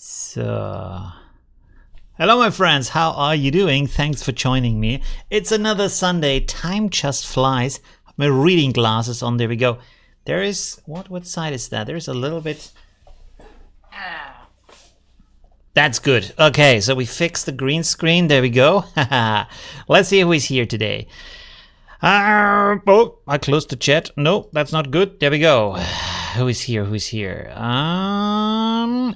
So, hello my friends, how are you doing? Thanks for joining me. It's another Sunday, time just flies. My reading glasses on, there we go. There is, what side is that? There's a little bit, that's good. Okay, so we fixed the green screen, there we go. Let's see who is here today. Oh, I closed the chat. No, that's not good. There we go. Who is here? Who is here?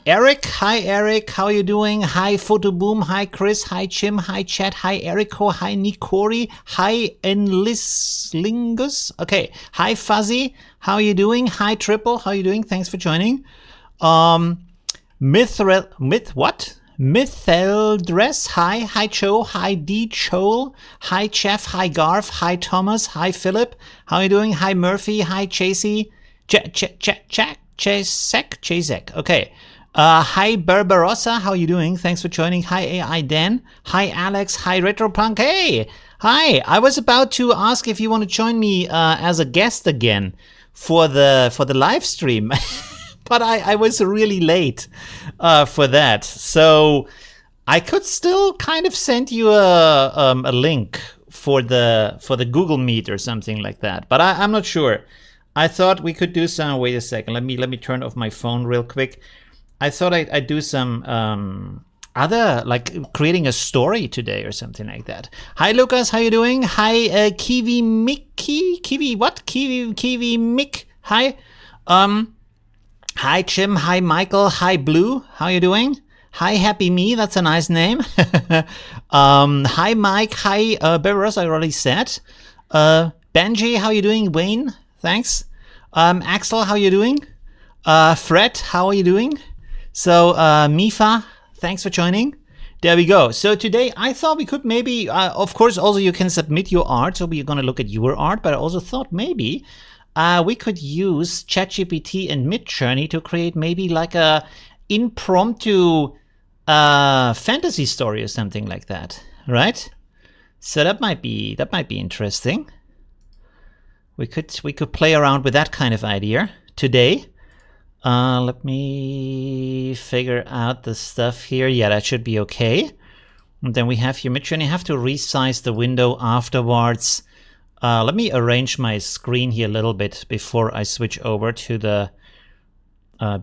Eric. Hi, Eric. How are you doing? Hi, Photoboom. Hi, Chris. Hi, Chim. Hi, Chat. Hi, Erico. Hi, Nikori. Hi, Enlislingus. Okay. Hi, Fuzzy. How are you doing? Hi, Triple. How are you doing? Thanks for joining. Mytheldress, hi Cho, hi D Chol, hi Chef, hi Garf, hi Thomas, hi Philip, how are you doing? Hi Murphy, hi Chasey, Chasek, okay. Hi Barbarossa, how are you doing? Thanks for joining. Hi AI Dan, hi Alex, hi Retropunk, hey, hi. I was about to ask if you want to join me as a guest again for the live stream. But I was really late for that, so I could still kind of send you a link for the Google Meet or something like that. But I'm not sure. I thought we could do some. Wait a second. Let me turn off my phone real quick. I thought I'd do some other, like creating a story today or something like that. Hi Lucas, how you doing? Hi Kiwi Mickey. Kiwi what? Kiwi Mick. Hi. Hi Jim, hi Michael, hi Blue, how you doing? Hi Happy Me, that's a nice name. Hi Mike, hi Barbaros, I already said. Benji, how you doing? Wayne, thanks. Axel, how you doing? Fred, how are you doing? So Mifa, thanks for joining. There we go. So today I thought we could maybe, of course also you can submit your art, so we're gonna look at your art, but I also thought maybe we could use ChatGPT and Midjourney to create maybe like a impromptu fantasy story or something like that, right? So that might be interesting. We could play around with that kind of idea today. Let me figure out the stuff here. Yeah, that should be okay. And then we have your Midjourney. I have to resize the window afterwards. Let me arrange my screen here a little bit before I switch over to the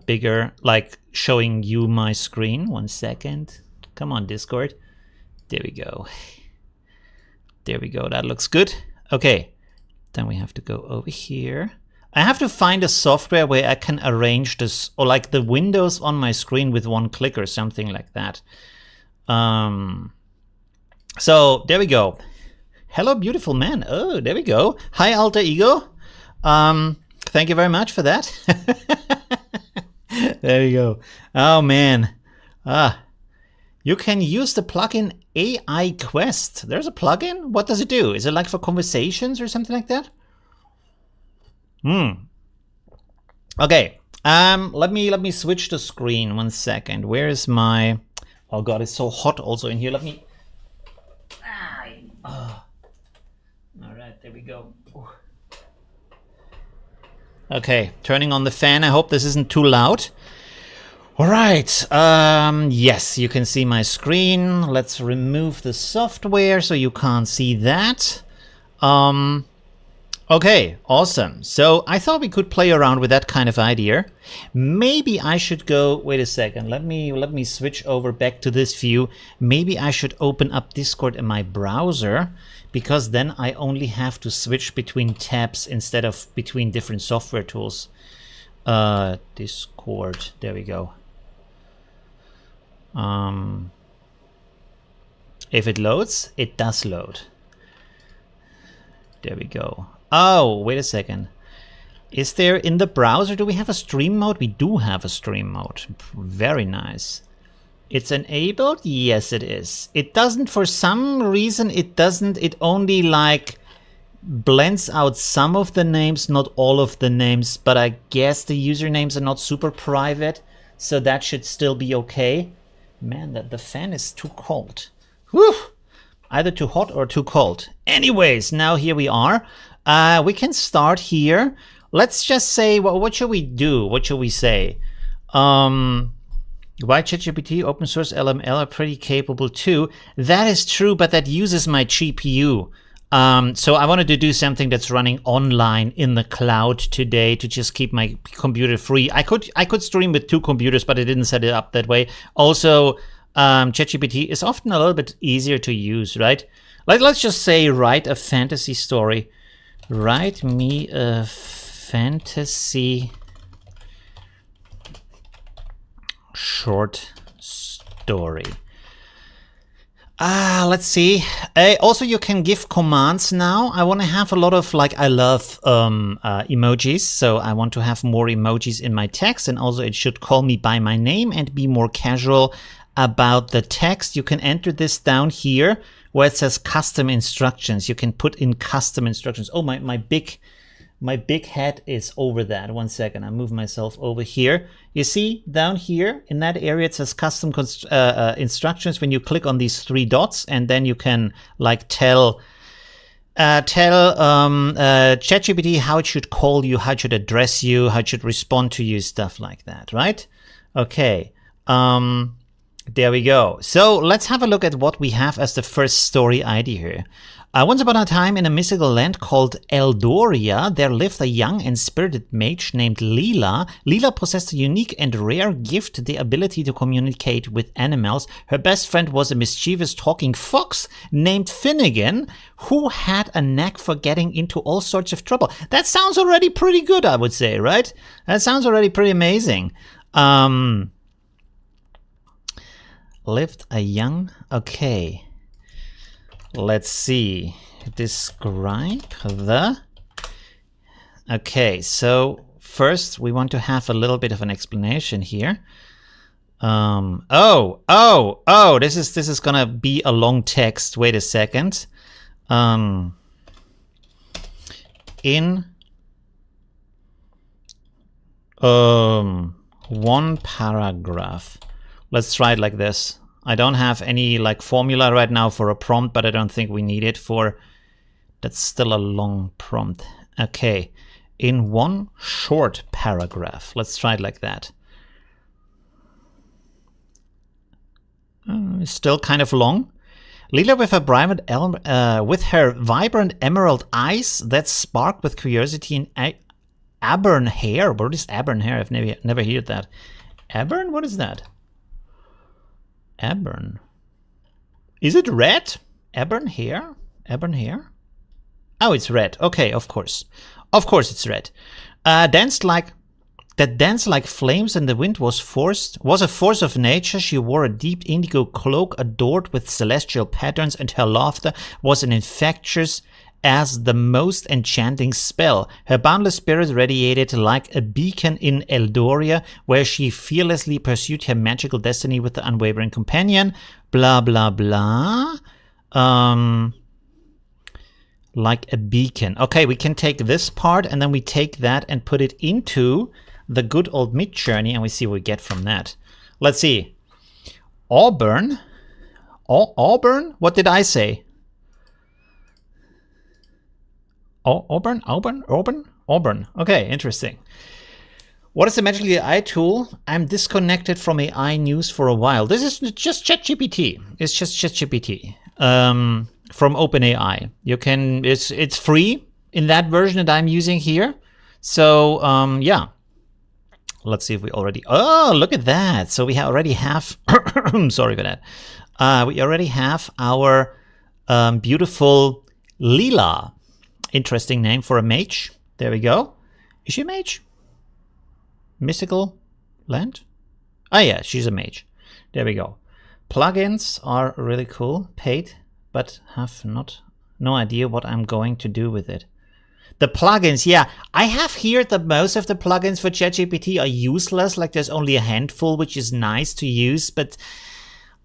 bigger, like showing you my screen. 1 second. Come on, Discord. There we go. There we go. That looks good. Okay. Then we have to go over here. I have to find a software where I can arrange this, or like the windows on my screen with one click or something like that. So there we go. Hello, beautiful man. Oh, there we go. Hi, Alter Ego. Thank you very much for that. There we go. Oh, man. You can use the plugin AI Quest. There's a plugin? What does it do? Is it like for conversations or something like that? Okay. Let me switch the screen. 1 second. Where is my... Oh, God, it's so hot also in here. Let me... There we go. Ooh. Okay, turning on the fan. I hope this isn't too loud. All right. Yes, you can see my screen. Let's remove the software so you can't see that. Okay, awesome. So I thought we could play around with that kind of idea. Maybe I should go. Wait a second. Let me switch over back to this view. Maybe I should open up Discord in my browser, because then I only have to switch between tabs instead of between different software tools. Discord, there we go. If it loads, it does load. There we go. Oh, wait a second. Is there in the browser, do we have a stream mode? We do have a stream mode. Very nice. It's enabled? Yes, it is. It doesn't, for some reason, it doesn't, it only like blends out some of the names, not all of the names, but I guess the usernames are not super private, so that should still be okay. Man, the fan is too cold. Whew! Either too hot or too cold. Anyways, now here we are. We can start here. Let's just say, well, what should we do? What should we say? Why ChatGPT, open source LML are pretty capable too. That is true, but that uses my GPU. So I wanted to do something that's running online in the cloud today to just keep my computer free. I could stream with 2 computers, but I didn't set it up that way. Also, ChatGPT is often a little bit easier to use, right? Like, let's just say, write a fantasy story. Write me a fantasy short story. Let's see. Also, you can give commands now. I want to have a lot of, like, I love emojis, so I want to have more emojis in my text, and also it should call me by my name and be more casual about the text. You can enter this down here where it says custom instructions. You can put in custom instructions. Oh, my big head is over that. One second, I move myself over here. You see down here in that area it says custom instructions. When you click on these 3 dots, and then you can like tell ChatGPT how it should call you, how it should address you, how it should respond to you, stuff like that, right? Okay. There we go. So let's have a look at what we have as the first story idea here. Once upon a time in a mystical land called Eldoria, there lived a young and spirited mage named Lila. Lila possessed a unique and rare gift, the ability to communicate with animals. Her best friend was a mischievous talking fox named Finnegan, who had a knack for getting into all sorts of trouble. That sounds already pretty good, I would say, right? That sounds already pretty amazing. Lived a young... Okay. Let's see. Describe the... Okay, so first we want to have a little bit of an explanation here. This is gonna be a long text. Wait a second. In one paragraph. Let's try it like this. I don't have any like formula right now for a prompt, but I don't think we need it for... That's still a long prompt. Okay. In one short paragraph. Let's try it like that. Still kind of long. Lila with her vibrant emerald eyes that spark with curiosity and auburn hair. What is auburn hair? I've never heard that. Auburn? What is that? Auburn. Is it red? Auburn hair? Auburn hair? Oh, it's red. Okay, of course. Of course it's red. Danced like flames in the wind was a force of nature. She wore a deep indigo cloak adorned with celestial patterns, and her laughter was as infectious as the most enchanting spell. Her boundless spirit radiated like a beacon in Eldoria, where she fearlessly pursued her magical destiny with the unwavering companion. Blah, blah, blah. Like a beacon. Okay, we can take this part, and then we take that and put it into the good old Midjourney, and we see what we get from that. Let's see. Auburn? Auburn? What did I say? Oh, Auburn. Okay, interesting. What is the Magical AI tool? I'm disconnected from AI news for a while. This is just ChatGPT. It's just ChatGPT from OpenAI. You can. It's free in that version that I'm using here. So yeah. Let's see if we already. Oh, look at that! So we already have. Sorry for that. We already have our beautiful Lila. Interesting name for a mage. There we go. Is she a mage? Mystical land? Oh yeah, she's a mage. There we go. Plugins are really cool. Paid, but have no idea what I'm going to do with it. The plugins, yeah. I have heard that most of the plugins for ChatGPT are useless. Like there's only a handful, which is nice to use, but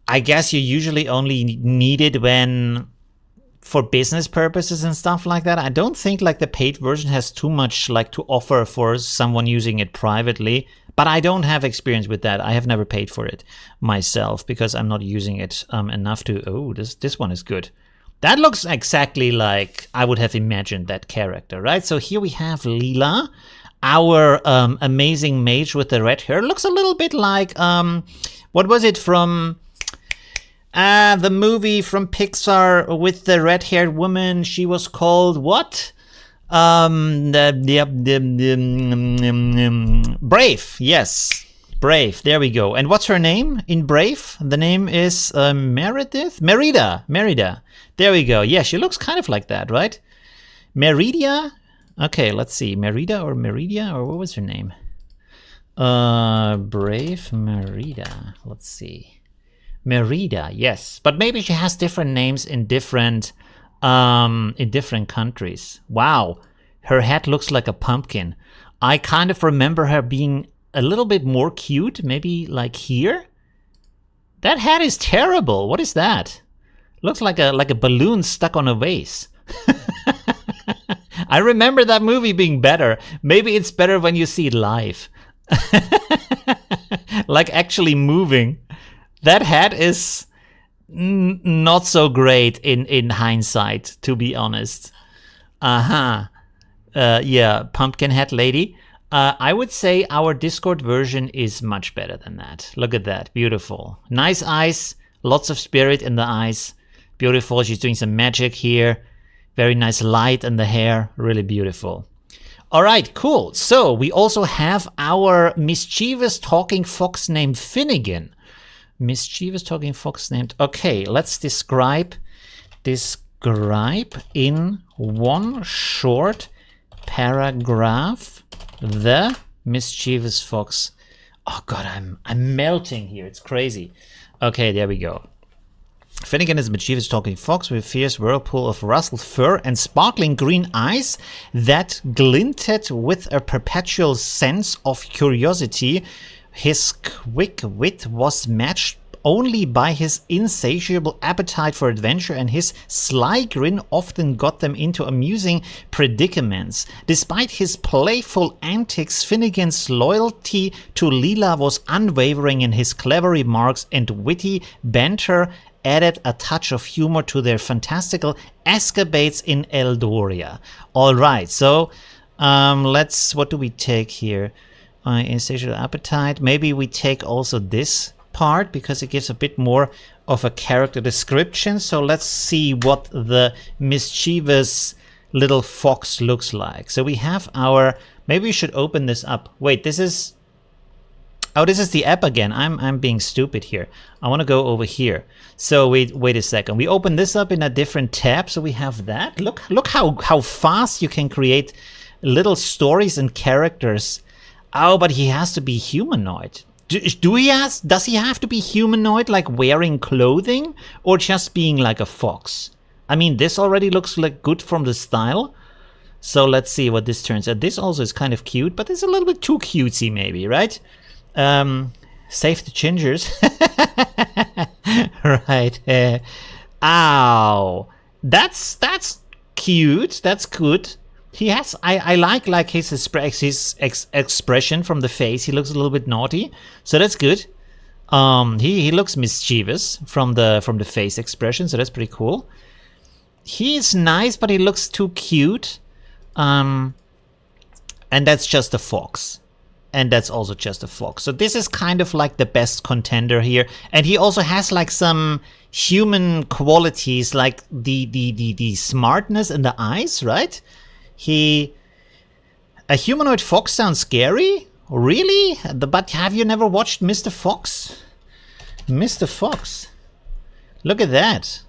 I guess you usually only need it when... for business purposes and stuff like that. I don't think like the paid version has too much like to offer for someone using it privately, but I don't have experience with that. I have never paid for it myself because I'm not using it enough to... Oh, this one is good. That looks exactly like I would have imagined that character, right? So here we have Lila, our amazing mage with the red hair. Looks a little bit like What was it from? The movie from Pixar with the red-haired woman. She was called what? Brave. Yes, Brave. There we go. And what's her name in Brave? The name is Meredith. Merida. Merida. There we go. Yeah, she looks kind of like that, right? Merida. Okay, let's see. Merida or Merida, or what was her name? Brave Merida. Let's see. Merida, yes, but maybe she has different names in different countries. Wow, her head looks like a pumpkin. I kind of remember her being a little bit more cute, maybe like here. That head is terrible. What is that? Looks like a balloon stuck on a vase. I remember that movie being better. Maybe it's better when you see it live. Like actually moving. That head is not so great in hindsight, to be honest. Yeah, pumpkin head lady. I would say our Discord version is much better than that. Look at that. Beautiful. Nice eyes. Lots of spirit in the eyes. Beautiful. She's doing some magic here. Very nice light in the hair. Really beautiful. All right, cool. So we also have our mischievous talking fox named Finnegan. Mischievous talking fox named... Okay, let's describe in one short paragraph the mischievous fox. Oh god, I'm melting here. It's crazy. Okay, there we go. Finnegan is a mischievous talking fox with a fierce whirlpool of rustled fur and sparkling green eyes that glinted with a perpetual sense of curiosity. His quick wit was matched only by his insatiable appetite for adventure, and his sly grin often got them into amusing predicaments. Despite his playful antics, Finnegan's loyalty to Lila was unwavering, and his clever remarks and witty banter added a touch of humor to their fantastical escapades in Eldoria. All right, so what do we take here? Insatiable appetite. Maybe we take also this part because it gives a bit more of a character description. So let's see what the mischievous little fox looks like. So we have our... Maybe we should open this up. Wait, this is... Oh, this is the app again. I'm being stupid here. I want to go over here. So wait a second. We open this up in a different tab. So we have that. Look how fast you can create little stories and characters. Oh, but he has to be humanoid. Does he have to be humanoid, like wearing clothing, or just being like a fox? I mean, this already looks like good from the style. So let's see what this turns out. This also is kind of cute, but it's a little bit too cutesy maybe, right? Save the gingers. Right. Ow. That's cute. That's good. He has. I like his expression from the face. He looks a little bit naughty, so that's good. He looks mischievous from the face expression, so that's pretty cool. He is nice, but he looks too cute. And that's just a fox. And that's also just a fox. So this is kind of like the best contender here. And he also has like some human qualities, like the smartness in the eyes, right? A humanoid fox sounds scary? Really? But have you never watched Mr. Fox? Mr. Fox. Look at that.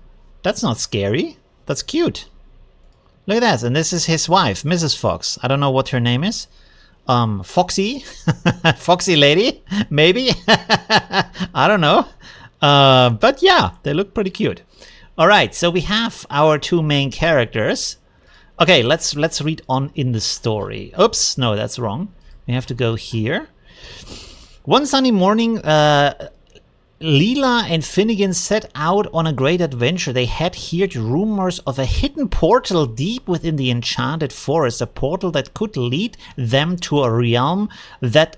That's not scary. That's cute. Look at that. And this is his wife, Mrs. Fox. I don't know what her name is. Foxy. Foxy lady, maybe. I don't know. But yeah, they look pretty cute. All right, so we have our two main characters. Okay, let's read on in the story. Oops, no, that's wrong. We have to go here. One sunny morning, Lila and Finnegan set out on a great adventure. They had heard rumors of a hidden portal deep within the enchanted forest, a portal that could lead them to a realm that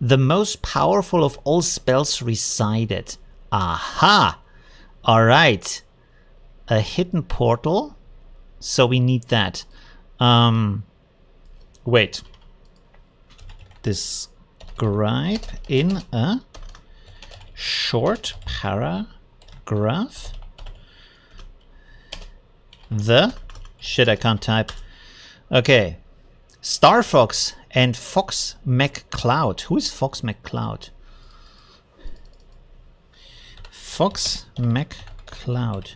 the most powerful of all spells resided. Aha! All right. A hidden portal. So we need that. Wait. Describe in a short paragraph. The shit, I can't type. Okay. Star Fox and Fox McCloud. Who is Fox McCloud? Fox McCloud.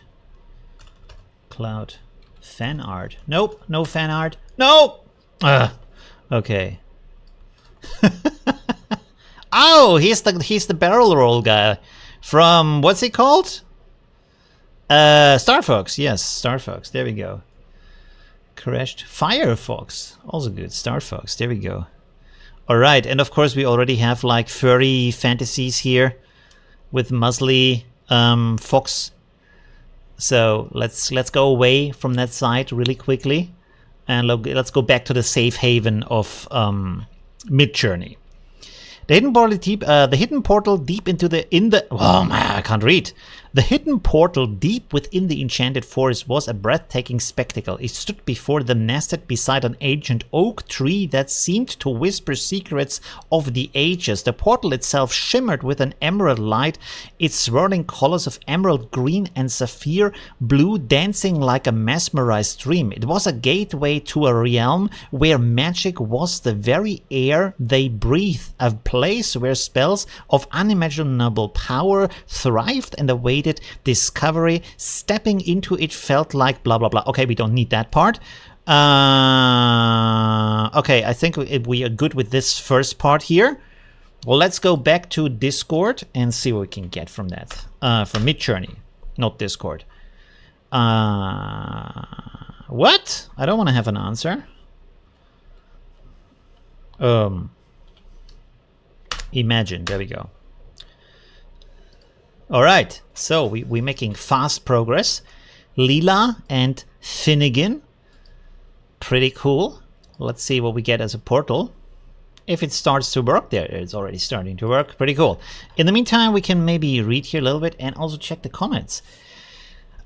Cloud. Fan art. Nope, no fan art. No! Okay. Oh, he's the barrel roll guy from, what's he called? Star Fox. Yes, Star Fox. There we go. Crashed. Firefox. Also good. Star Fox. There we go. All right, and of course we already have like furry fantasies here with Musley Fox. So let's go away from that side really quickly, and let's go back to the safe haven of Midjourney. The hidden portal deep oh man, I can't read. The hidden portal deep within the enchanted forest was a breathtaking spectacle. It stood before them, nested beside an ancient oak tree that seemed to whisper secrets of the ages. The portal itself shimmered with an emerald light, its swirling colors of emerald green and sapphire blue dancing like a mesmerized dream. It was a gateway to a realm where magic was the very air they breathed, a place where spells of unimaginable power thrived and awaited discovery. Stepping into it felt like blah blah blah. Okay, we don't need that part. Okay, I think we are good with this first part here. Well, let's go back to Discord and see what we can get from that. From Midjourney, not Discord. What? I don't want to have an answer. Imagine. There we go. All right, so we're making fast progress. Lila and Finnegan. Pretty cool. Let's see what we get as a portal. If it starts to work, there it's already starting to work. Pretty cool. In the meantime, we can maybe read here a little bit and also check the comments.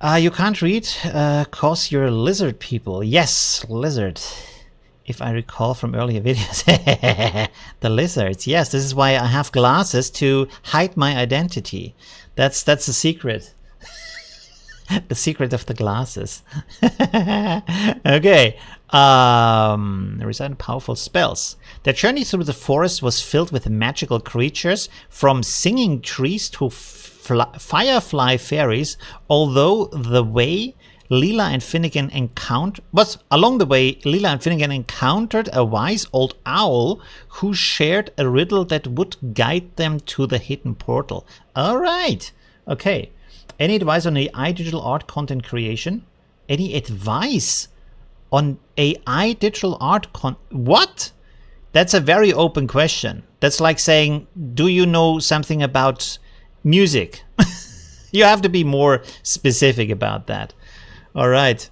You can't read cause you're lizard people. Yes, lizard. If I recall from earlier videos. The lizards. Yes, this is why I have glasses, to hide my identity. That's the secret. The secret of the glasses. Okay. Recite powerful spells. The journey through the forest was filled with magical creatures, from singing trees to firefly fairies. Along the way, Lila and Finnegan encountered a wise old owl who shared a riddle that would guide them to the hidden portal. All right. Okay. Any advice on AI digital art content creation? Any advice on AI digital art what? That's a very open question. That's like saying, do you know something about music? You have to be more specific about that. All right.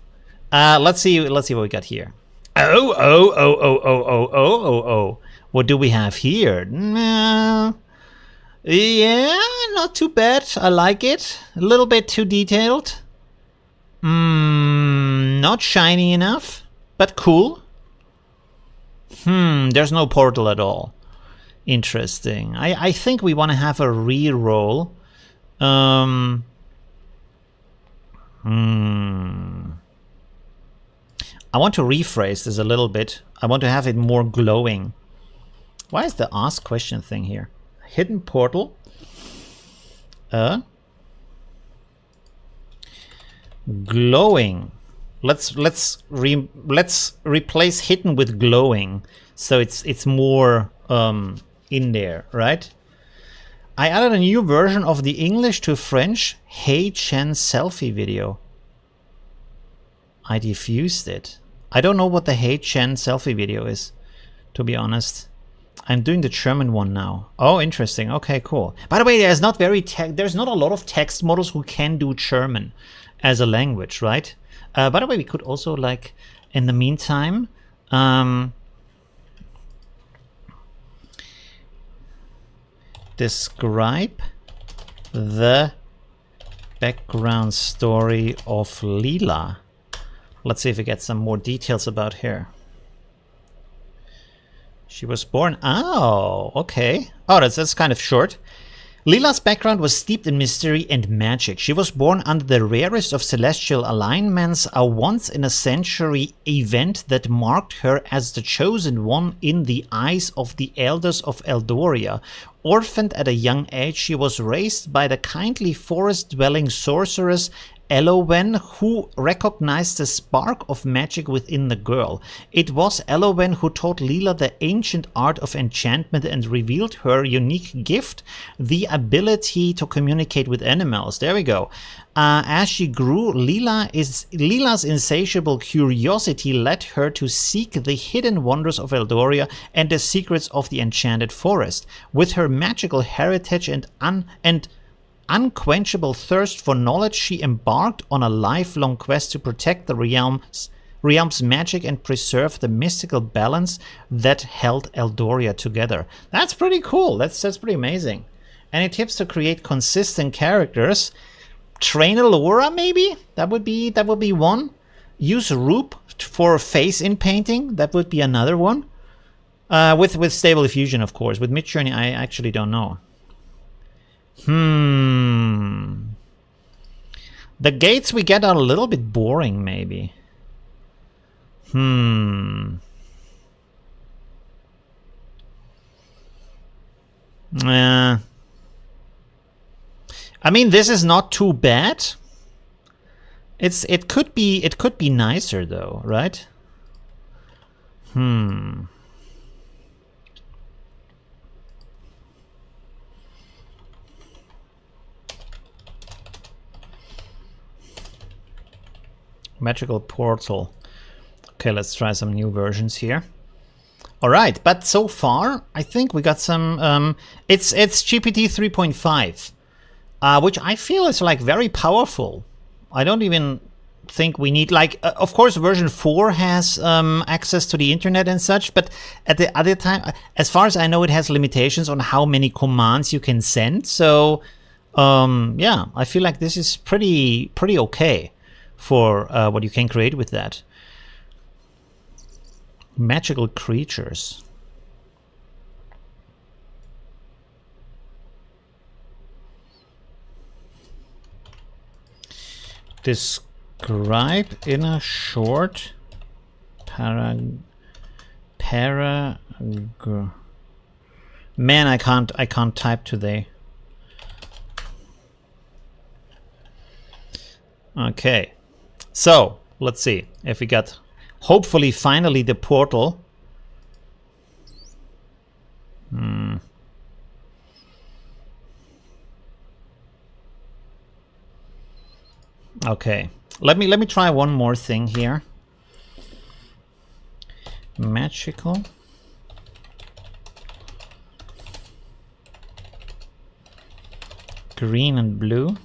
Let's see what we got here. Oh. What do we have here? Yeah, not too bad. I like it. A little bit too detailed. Not shiny enough, but cool. There's no portal at all. Interesting. I think we want to have a re-roll. I want to rephrase this a little bit. I want to have it more glowing. Why is the ask question thing here? Hidden portal. Glowing. Let's replace hidden with glowing, so it's more in there, right? I added a new version of the English to French Hey Chen selfie video. I diffused it. I don't know what the Hey Chen selfie video is, to be honest. I'm doing the German one now. Oh, interesting. Okay, cool. By the way, there's not a lot of text models who can do German as a language, right? By the way, we could also, like, in the meantime, describe the background story of Lila. Let's see if we get some more details about her. She was born. Oh, okay. Oh, that's kind of short. Lila's background was steeped in mystery and magic. She was born under the rarest of celestial alignments, a once-in-a-century event that marked her as the chosen one in the eyes of the elders of Eldoria. Orphaned at a young age, she was raised by the kindly forest-dwelling sorceress Elowen, who recognized the spark of magic within the girl. It was Elowen who taught Lila the ancient art of enchantment and revealed her unique gift, the ability to communicate with animals. There we go. As she grew, Lila's insatiable curiosity led her to seek the hidden wonders of Eldoria and the secrets of the enchanted forest. With her magical heritage and unquenchable thirst for knowledge, she embarked on a lifelong quest to protect the realm's magic and preserve the mystical balance that held Eldoria together. That's pretty cool. That's pretty amazing. Any tips to create consistent characters? Train Elora, maybe? That would be one. Use Roop for face in painting. That would be another one. With Stable Diffusion, of course. With Midjourney, I actually don't know. The gates we get are a little bit boring, maybe. I mean, this is not too bad. It could be nicer though, right? Magical portal. Okay, let's try some new versions here. All right, but so far I think we got some. It's GPT 3.5, which I feel is like very powerful. I don't even think we need like. Of course, version 4 has access to the internet and such, but at the other time, as far as I know, it has limitations on how many commands you can send. So, yeah, I feel like this is pretty okay for what you can create with that. Magical creatures. Describe in a short paragraph. Man, I can't type today. Okay. So, let's see if we got, hopefully, finally the portal. Okay. Let me try one more thing here. Magical. Green and blue.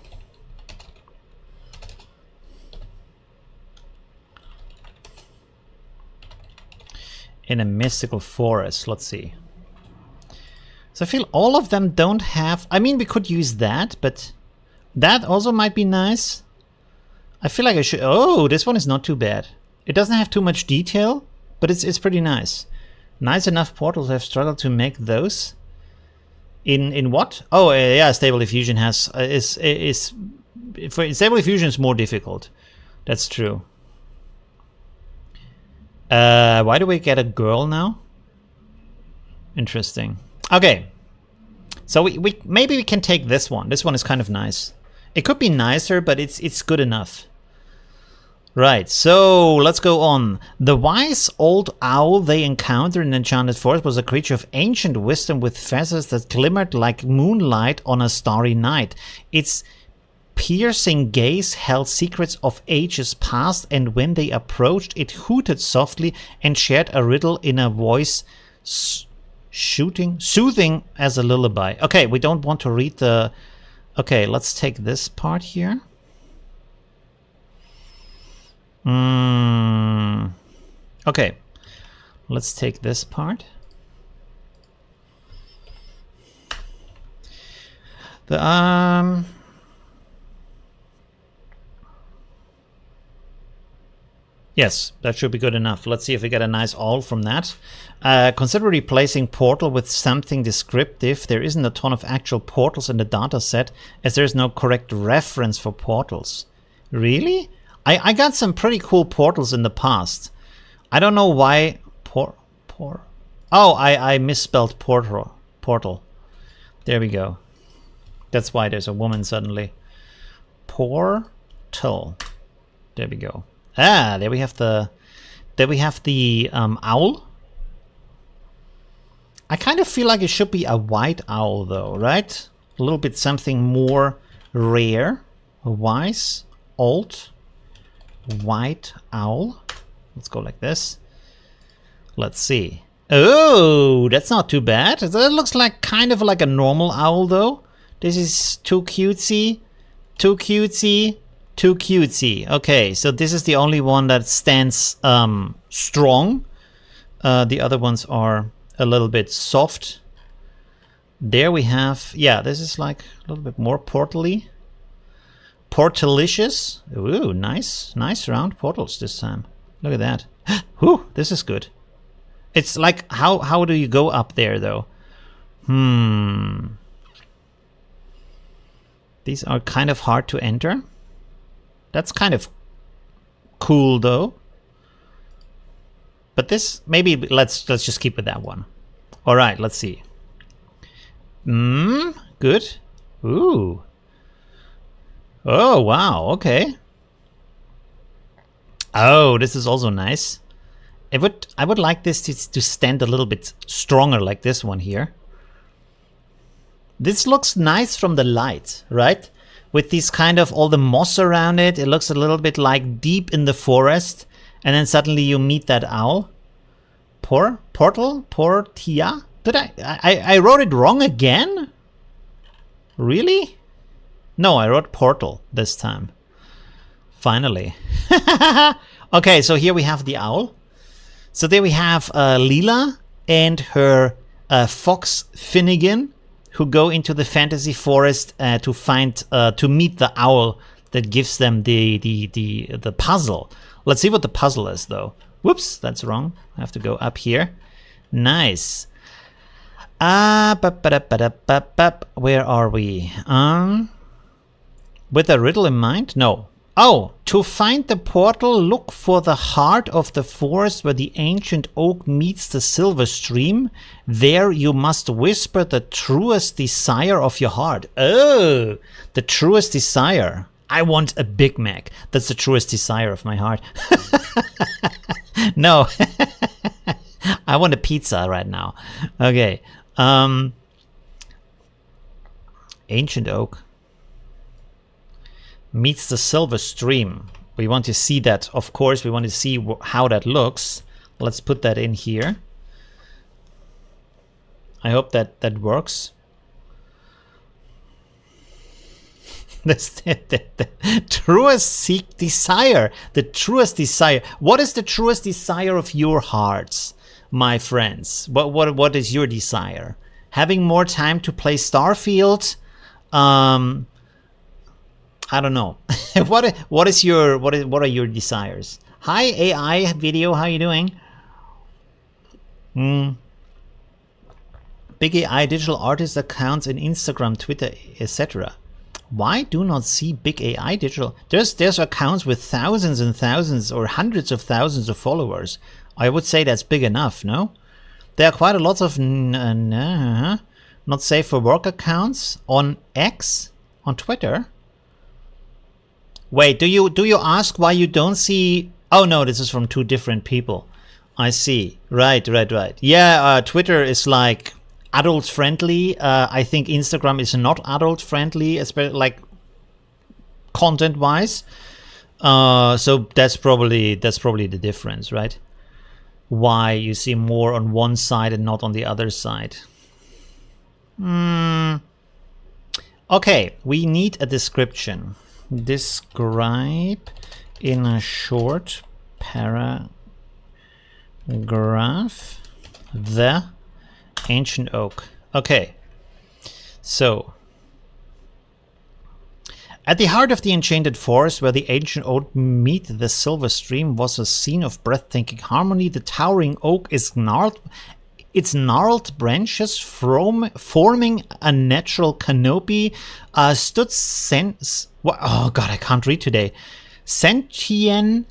In a mystical forest. Let's see. So I feel all of them don't have. I mean, we could use that, but that also might be nice. I feel like I should. Oh, this one is not too bad. It doesn't have too much detail, but it's pretty nice. Nice enough portals. I've struggled to make those. In what? Oh, yeah. Stable Diffusion has is for Stable Diffusion is more difficult. That's true. Why do we get a girl now? Interesting. Okay. So we maybe we can take this one. This one is kind of nice. It could be nicer, but it's good enough. Right, so let's go on. The wise old owl they encountered in Enchanted Forest was a creature of ancient wisdom with feathers that glimmered like moonlight on a starry night. Its piercing gaze held secrets of ages past, and when they approached, it hooted softly and shared a riddle in a voice soothing as a lullaby. Okay, we don't want to read the... Okay, let's take this part here. Okay, let's take this part. Yes, that should be good enough. Let's see if we get a nice owl from that. Consider replacing portal with something descriptive. There isn't a ton of actual portals in the data set, as there's no correct reference for portals. Really? I got some pretty cool portals in the past. I don't know why... Oh, I misspelled portal. There we go. That's why there's a woman suddenly. Portal. There we go. Ah, there we have the owl. I kind of feel like it should be a white owl though, right? A little bit something more rare. A wise, old, white owl. Let's go like this. Let's see. Oh, that's not too bad. That looks like kind of like a normal owl though. This is too cutesy, too cutesy. Too cutesy. Okay, so this is the only one that stands strong. The other ones are a little bit soft. There we have, yeah, this is like a little bit more portal-y. Portalicious. Ooh, nice round portals this time. Look at that. Whew, this is good. It's like, how do you go up there though? These are kind of hard to enter. That's kind of cool though. But this, maybe let's just keep with that one. All right, let's see. Good. Ooh. Oh, wow, okay. Oh, this is also nice. I would like this to stand a little bit stronger like this one here. This looks nice from the light, right? With these kind of all the moss around it, it looks a little bit like deep in the forest, and then suddenly you meet that owl. Portia? Did I wrote it wrong again? Really? No, I wrote portal this time. Finally. Okay, so here we have the owl. So there we have Lila and her fox Finnegan, who go into the fantasy forest to meet the owl that gives them the puzzle. Let's see what the puzzle is though. Whoops, that's wrong. I have to go up here. Nice. Where are we? With a riddle in mind? No. Oh, to find the portal, look for the heart of the forest where the ancient oak meets the silver stream. There you must whisper the truest desire of your heart. Oh, the truest desire. I want a Big Mac. That's the truest desire of my heart. No, I want a pizza right now. Okay. Ancient oak meets the silver stream. We want to see that, of course. We want to see how that looks. Let's put that in here. I hope that works. The truest desire. The truest desire. What is the truest desire of your hearts, my friends? What is your desire? Having more time to play Starfield? I don't know. What are your desires? Hi AI video, how you doing? Big AI digital artist accounts in Instagram, Twitter, etc. Why do not see Big AI digital? There's accounts with thousands and thousands or hundreds of thousands of followers. I would say that's big enough, no? There are quite a lot of not safe for work accounts on X, on Twitter. Wait, do you ask why you don't see? Oh no, this is from two different people. I see. Right. Yeah, Twitter is like adult friendly. I think Instagram is not adult friendly, especially like content wise. So that's probably the difference, right? Why you see more on one side and not on the other side. Okay, we need a description. Describe in a short paragraph the ancient oak. Okay, so At the heart of the enchanted forest where the ancient oak meet the silver stream was a scene of breathtaking harmony. The towering oak is its gnarled branches forming a natural canopy oh god, I can't read today. Sentinel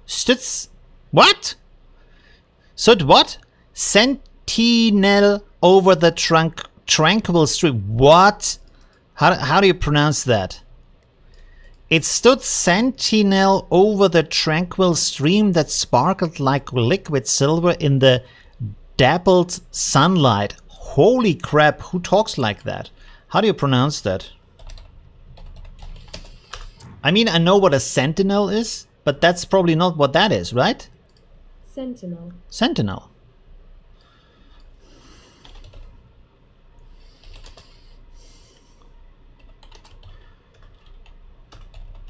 stütz what? Stood what? Sentinel over the tranquil stream. What? How do you pronounce that? It stood sentinel over the tranquil stream that sparkled like liquid silver in the dappled sunlight. Holy crap, who talks like that? How do you pronounce that? I mean, I know what a sentinel is, but that's probably not what that is, right? Sentinel. Sentinel.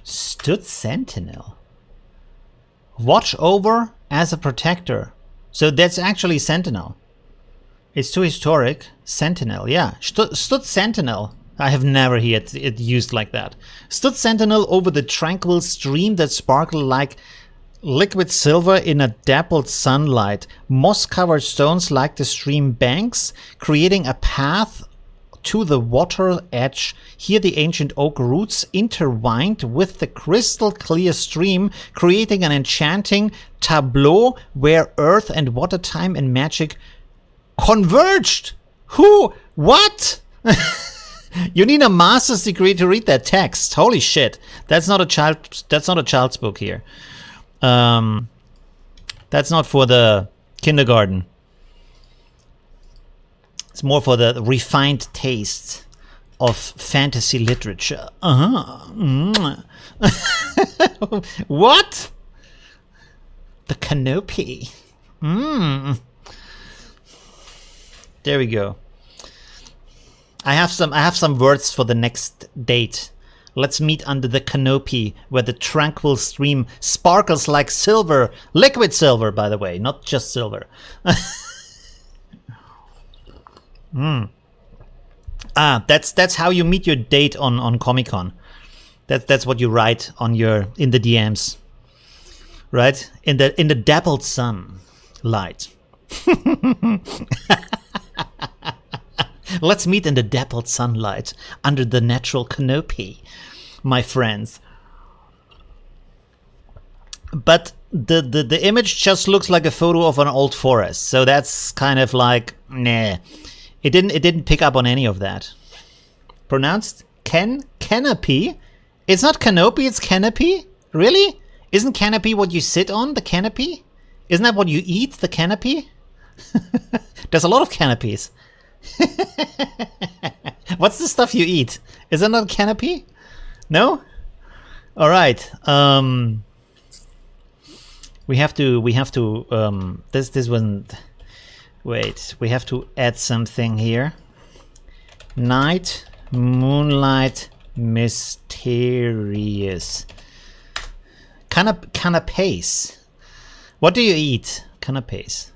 Stood sentinel. Watch over as a protector. So that's actually sentinel. It's too historic. Sentinel, yeah. Stood sentinel. I have never heard it used like that. Stood sentinel over the tranquil stream that sparkled like liquid silver in a dappled sunlight. Moss-covered stones like the stream banks, creating a path to the water edge. Here the ancient oak roots intertwined with the crystal clear stream, creating an enchanting tableau where earth and water, time and magic converged. Who? What? You need a master's degree to read that text. Holy shit. That's not a child's book here. That's not for the kindergarten. It's more for the refined taste of fantasy literature. What? The canopy. There we go. I have some words for the next date. Let's meet under the canopy where the tranquil stream sparkles like silver. Liquid silver, by the way, not just silver. That's how you meet your date on Comic-Con. That's what you write on in the DMs, right? In the dappled sun light. Let's meet in the dappled sunlight under the natural canopy, my friends. But the image just looks like a photo of an old forest, so that's kind of like nah. It didn't pick up on any of that. Pronounced canopy? It's not canopy, it's canopy? Really? Isn't canopy what you sit on, the canopy? Isn't that what you eat, the canopy? There's a lot of canopies. What's the stuff you eat? Is that not canopy? No? All right. We have to this one. Wait, we have to add something here. Night, moonlight, mysterious. Canapés. What do you eat? Canapés.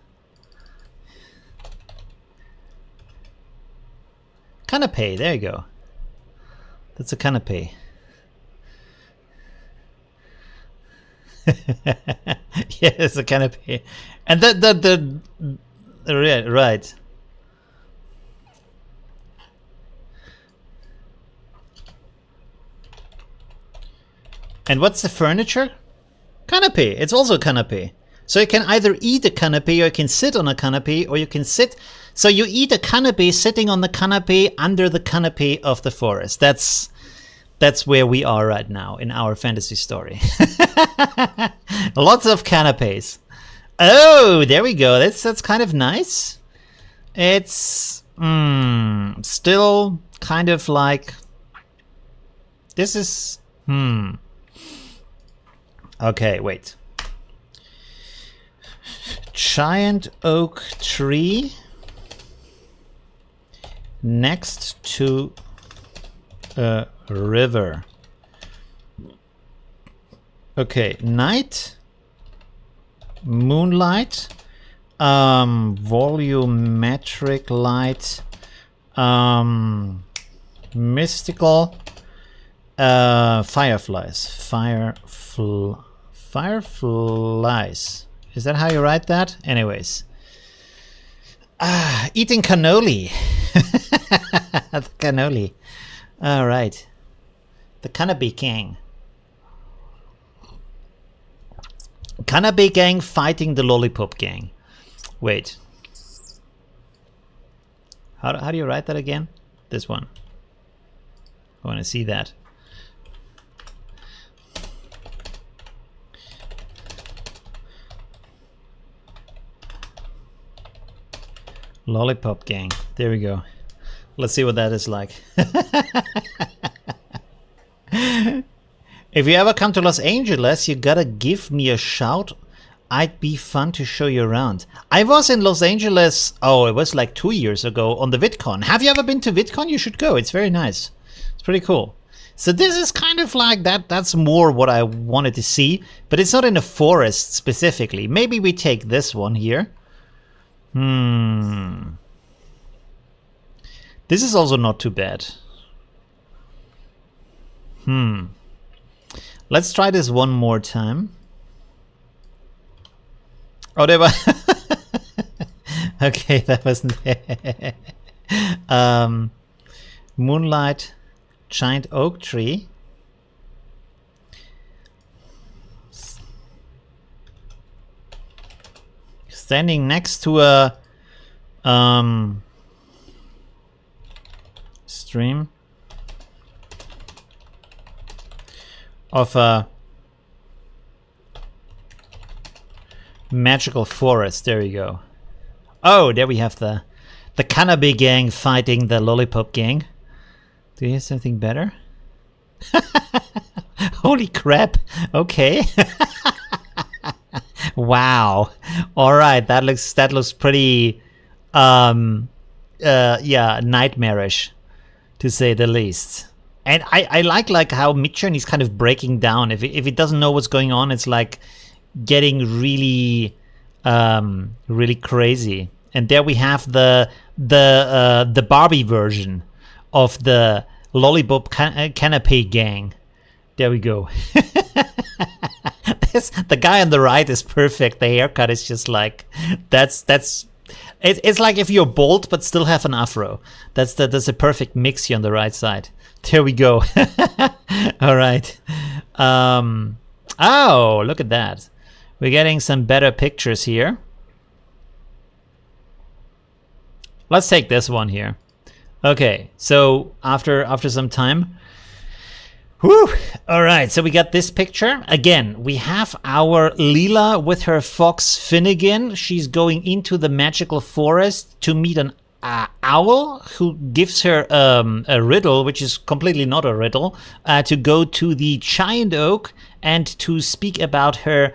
Canapé, there you go. That's a canapé. Yeah, it's a canapé. And right. And what's the furniture? Canopy. It's also a canopy. So you can either eat a canopy, or you can sit on a canopy, or you can sit. So you eat a canopy sitting on the canopy under the canopy of the forest. That's where we are right now in our fantasy story. Lots of canapes. Oh, there we go. That's kind of nice. It's still kind of like this is Okay, wait. Giant oak tree next to a river. Okay, night, moonlight, volumetric light, Mystical fireflies. Fireflies. Is that how you write that? Anyways. Eating cannoli. The cannoli. Alright. The Canopy gang. Canopy gang fighting the lollipop gang. Wait. How do you write that again? This one. I want to see that. Lollipop gang. There we go. Let's see what that is like. If you ever come to Los Angeles, you gotta give me a shout. I'd be fun to show you around. I was in Los Angeles, oh, it was like 2 years ago on the VidCon. Have you ever been to VidCon? You should go. It's very nice. It's pretty cool. So this is kind of like that. That's more what I wanted to see, but it's not in a forest specifically. Maybe we take this one here. This is also not too bad. Let's try this one more time. Oh, there was... Okay, that wasn't there. Moonlight, giant oak tree. Standing next to a stream of a magical forest. There we go. Oh, there we have the Canopy gang fighting the lollipop gang. Do you have something better? Holy crap. Okay. Wow. All right, that looks pretty yeah, nightmarish to say the least. And I like how Midjourney's kind of breaking down. If it doesn't know what's going on, it's like getting really really crazy. And there we have the Barbie version of the lollipop canopy gang. There we go. The guy on the right is perfect. The haircut is just like it's like if you're bald but still have an afro. That's a perfect mix here on the right side. There we go. All right. Oh, look at that. We're getting some better pictures here. Let's take this one here. Okay, so after some time. Whew. All right, so we got this picture. Again, we have our Lila with her fox Finnegan. She's going into the magical forest to meet an owl who gives her a riddle, which is completely not a riddle, to go to the giant oak and to speak about her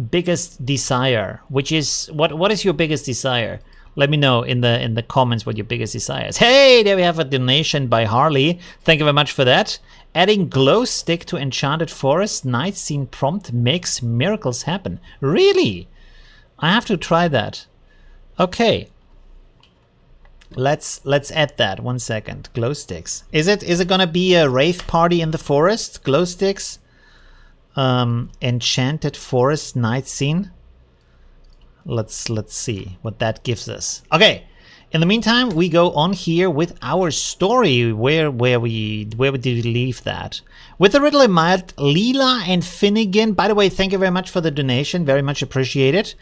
biggest desire, which is what is your biggest desire? Let me know in the comments what your biggest desire is. Hey, there we have a donation by Harley. Thank you very much for that. Adding glow stick to enchanted forest night scene prompt makes miracles happen. Really? I have to try that. Okay. Let's add that. 1 second. Glow sticks. Is it gonna be a rave party in the forest? Glow sticks. Enchanted forest night scene. Let's see what that gives us. Okay. In the meantime, we go on here with our story. Where did we leave that? With the riddle in mind, Lila and Finnegan. By the way, thank you very much for the donation. Very much appreciated.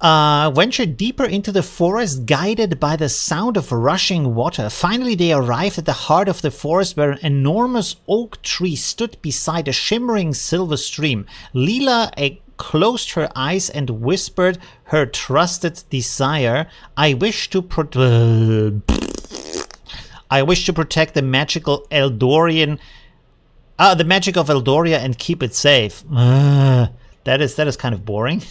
Venture deeper into the forest, guided by the sound of rushing water. Finally, they arrived at the heart of the forest, where an enormous oak tree stood beside a shimmering silver stream. Lila closed her eyes and whispered her trusted desire. I wish to protect the magical Eldorian, the magic of Eldoria, and keep it safe. That is kind of boring.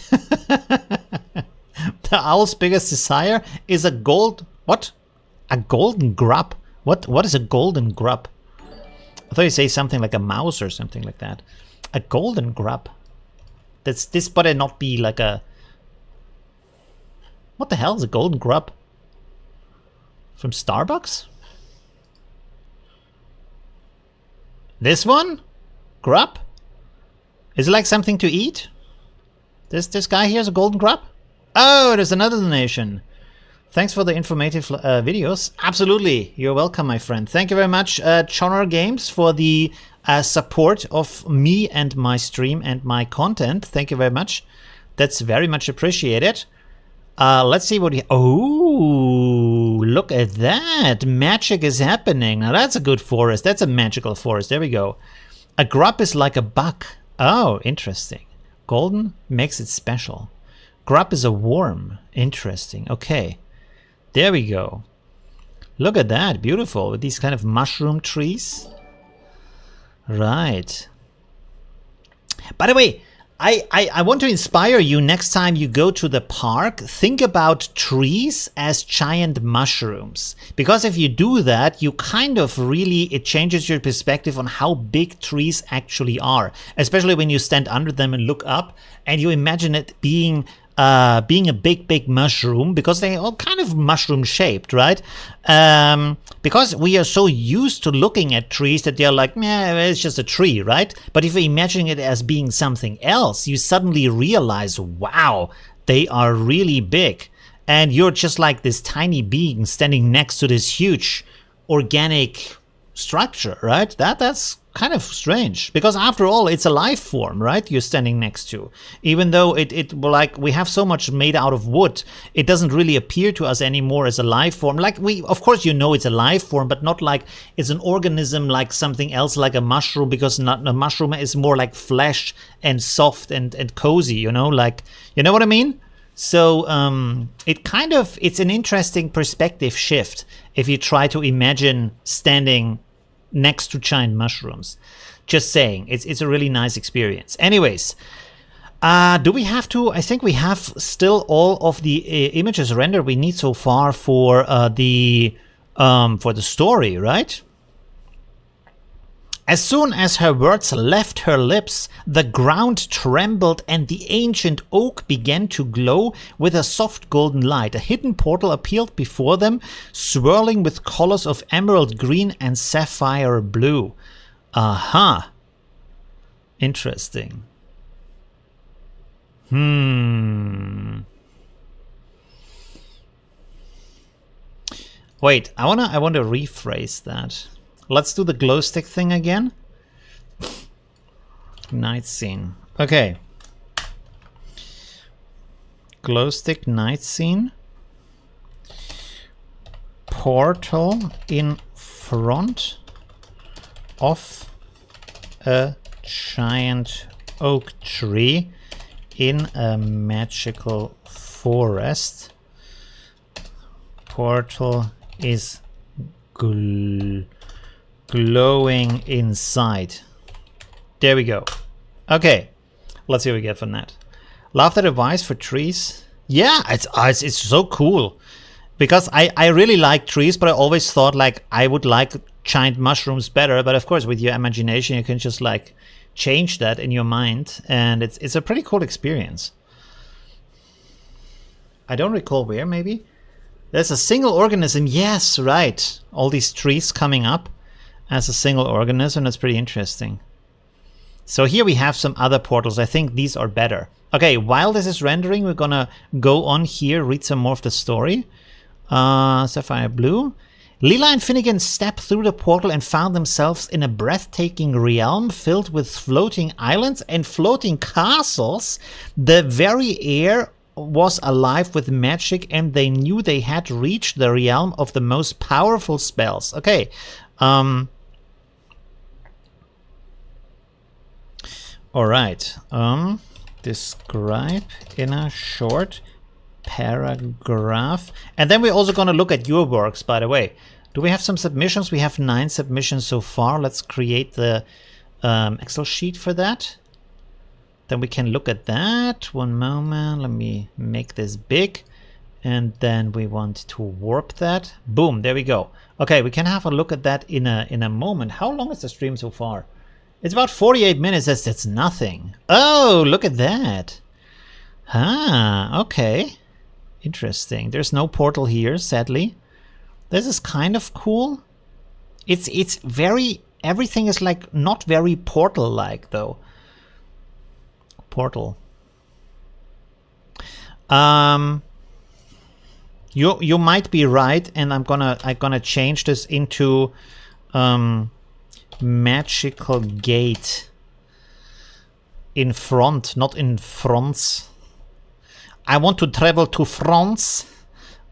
The owl's biggest desire is a gold... What? A golden grub? What is a golden grub? I thought you say something like a mouse or something like that. A golden grub. This better not be like a... What the hell is a golden grub? From Starbucks? This one? Grub? Is it like something to eat? This guy here is a golden grub? Oh, there's another donation. Thanks for the informative videos. Absolutely. You're welcome, my friend. Thank you very much, Chonor Games, for the support of me and my stream and my content. Thank you very much. That's very much appreciated. Let's see what we... Oh, look at that. Magic is happening. Now that's a good forest. That's a magical forest. There we go. A grub is like a bug. Oh, interesting. Golden makes it special. Grub is a worm. Interesting. Okay. There we go. Look at that. Beautiful. With these kind of mushroom trees. Right. By the way, I want to inspire you next time you go to the park. Think about trees as giant mushrooms. Because if you do that, you kind of really, it changes your perspective on how big trees actually are. Especially when you stand under them and look up and you imagine it being a big mushroom, because they're all kind of mushroom shaped, right? Because we are so used to looking at trees that they're like, yeah, it's just a tree, right? But if you imagine it as being something else, you suddenly realize, wow, they are really big. And you're just like this tiny being standing next to this huge organic structure, right? That's kind of strange, because after all, it's a life form, right? You're standing next to, even though like we have so much made out of wood, it doesn't really appear to us anymore as a life form. Like of course, it's a life form, but not like it's an organism like something else, like a mushroom, because not a mushroom is more like flesh and soft and cozy, you know what I mean? So it's an interesting perspective shift if you try to imagine standing next to giant mushrooms. Just saying, it's a really nice experience. Anyways, do we have to? I think we have still all of the images rendered we need so far for the story, right? As soon as her words left her lips, the ground trembled and the ancient oak began to glow with a soft golden light. A hidden portal appeared before them, swirling with colors of emerald green and sapphire blue. Aha. Interesting. Wait, I want to rephrase that. Let's do the glow stick thing again. Night scene. Okay. Glow stick night scene. Portal in front of a giant oak tree in a magical forest. Portal is glowing inside. There we go. Okay, let's see what we get from that. Love that advice for trees. Yeah, it's so cool, because I really like trees, but I always thought like I would like giant mushrooms better. But of course, with your imagination, you can just like change that in your mind, and it's a pretty cool experience. I don't recall where. Maybe there's a single organism. Yes, right. All these trees coming up as a single organism. That's pretty interesting. So here we have some other portals. I think these are better. Okay, while this is rendering, we're gonna go on here, read some more of the story. Sapphire Blue. Lila and Finnegan stepped through the portal and found themselves in a breathtaking realm filled with floating islands and floating castles. The very air was alive with magic, and they knew they had reached the realm of the most powerful spells. Okay. All right. Describe in a short paragraph. And then we're also going to look at your works, by the way. Do we have some submissions? We have 9 submissions so far. Let's create the Excel sheet for that. Then we can look at that. One moment. Let me make this big. And then we want to warp that. Boom. There we go. Okay, we can have a look at that in a moment. How long is the stream so far? It's about 48 minutes. That's nothing. Oh, look at that. Okay. Interesting. There's no portal here, sadly. This is kind of cool. It's very everything is like not very Portal-like though. Portal. You might be right, and I'm gonna change this into magical gate in front, not in fronts. I want to travel to France.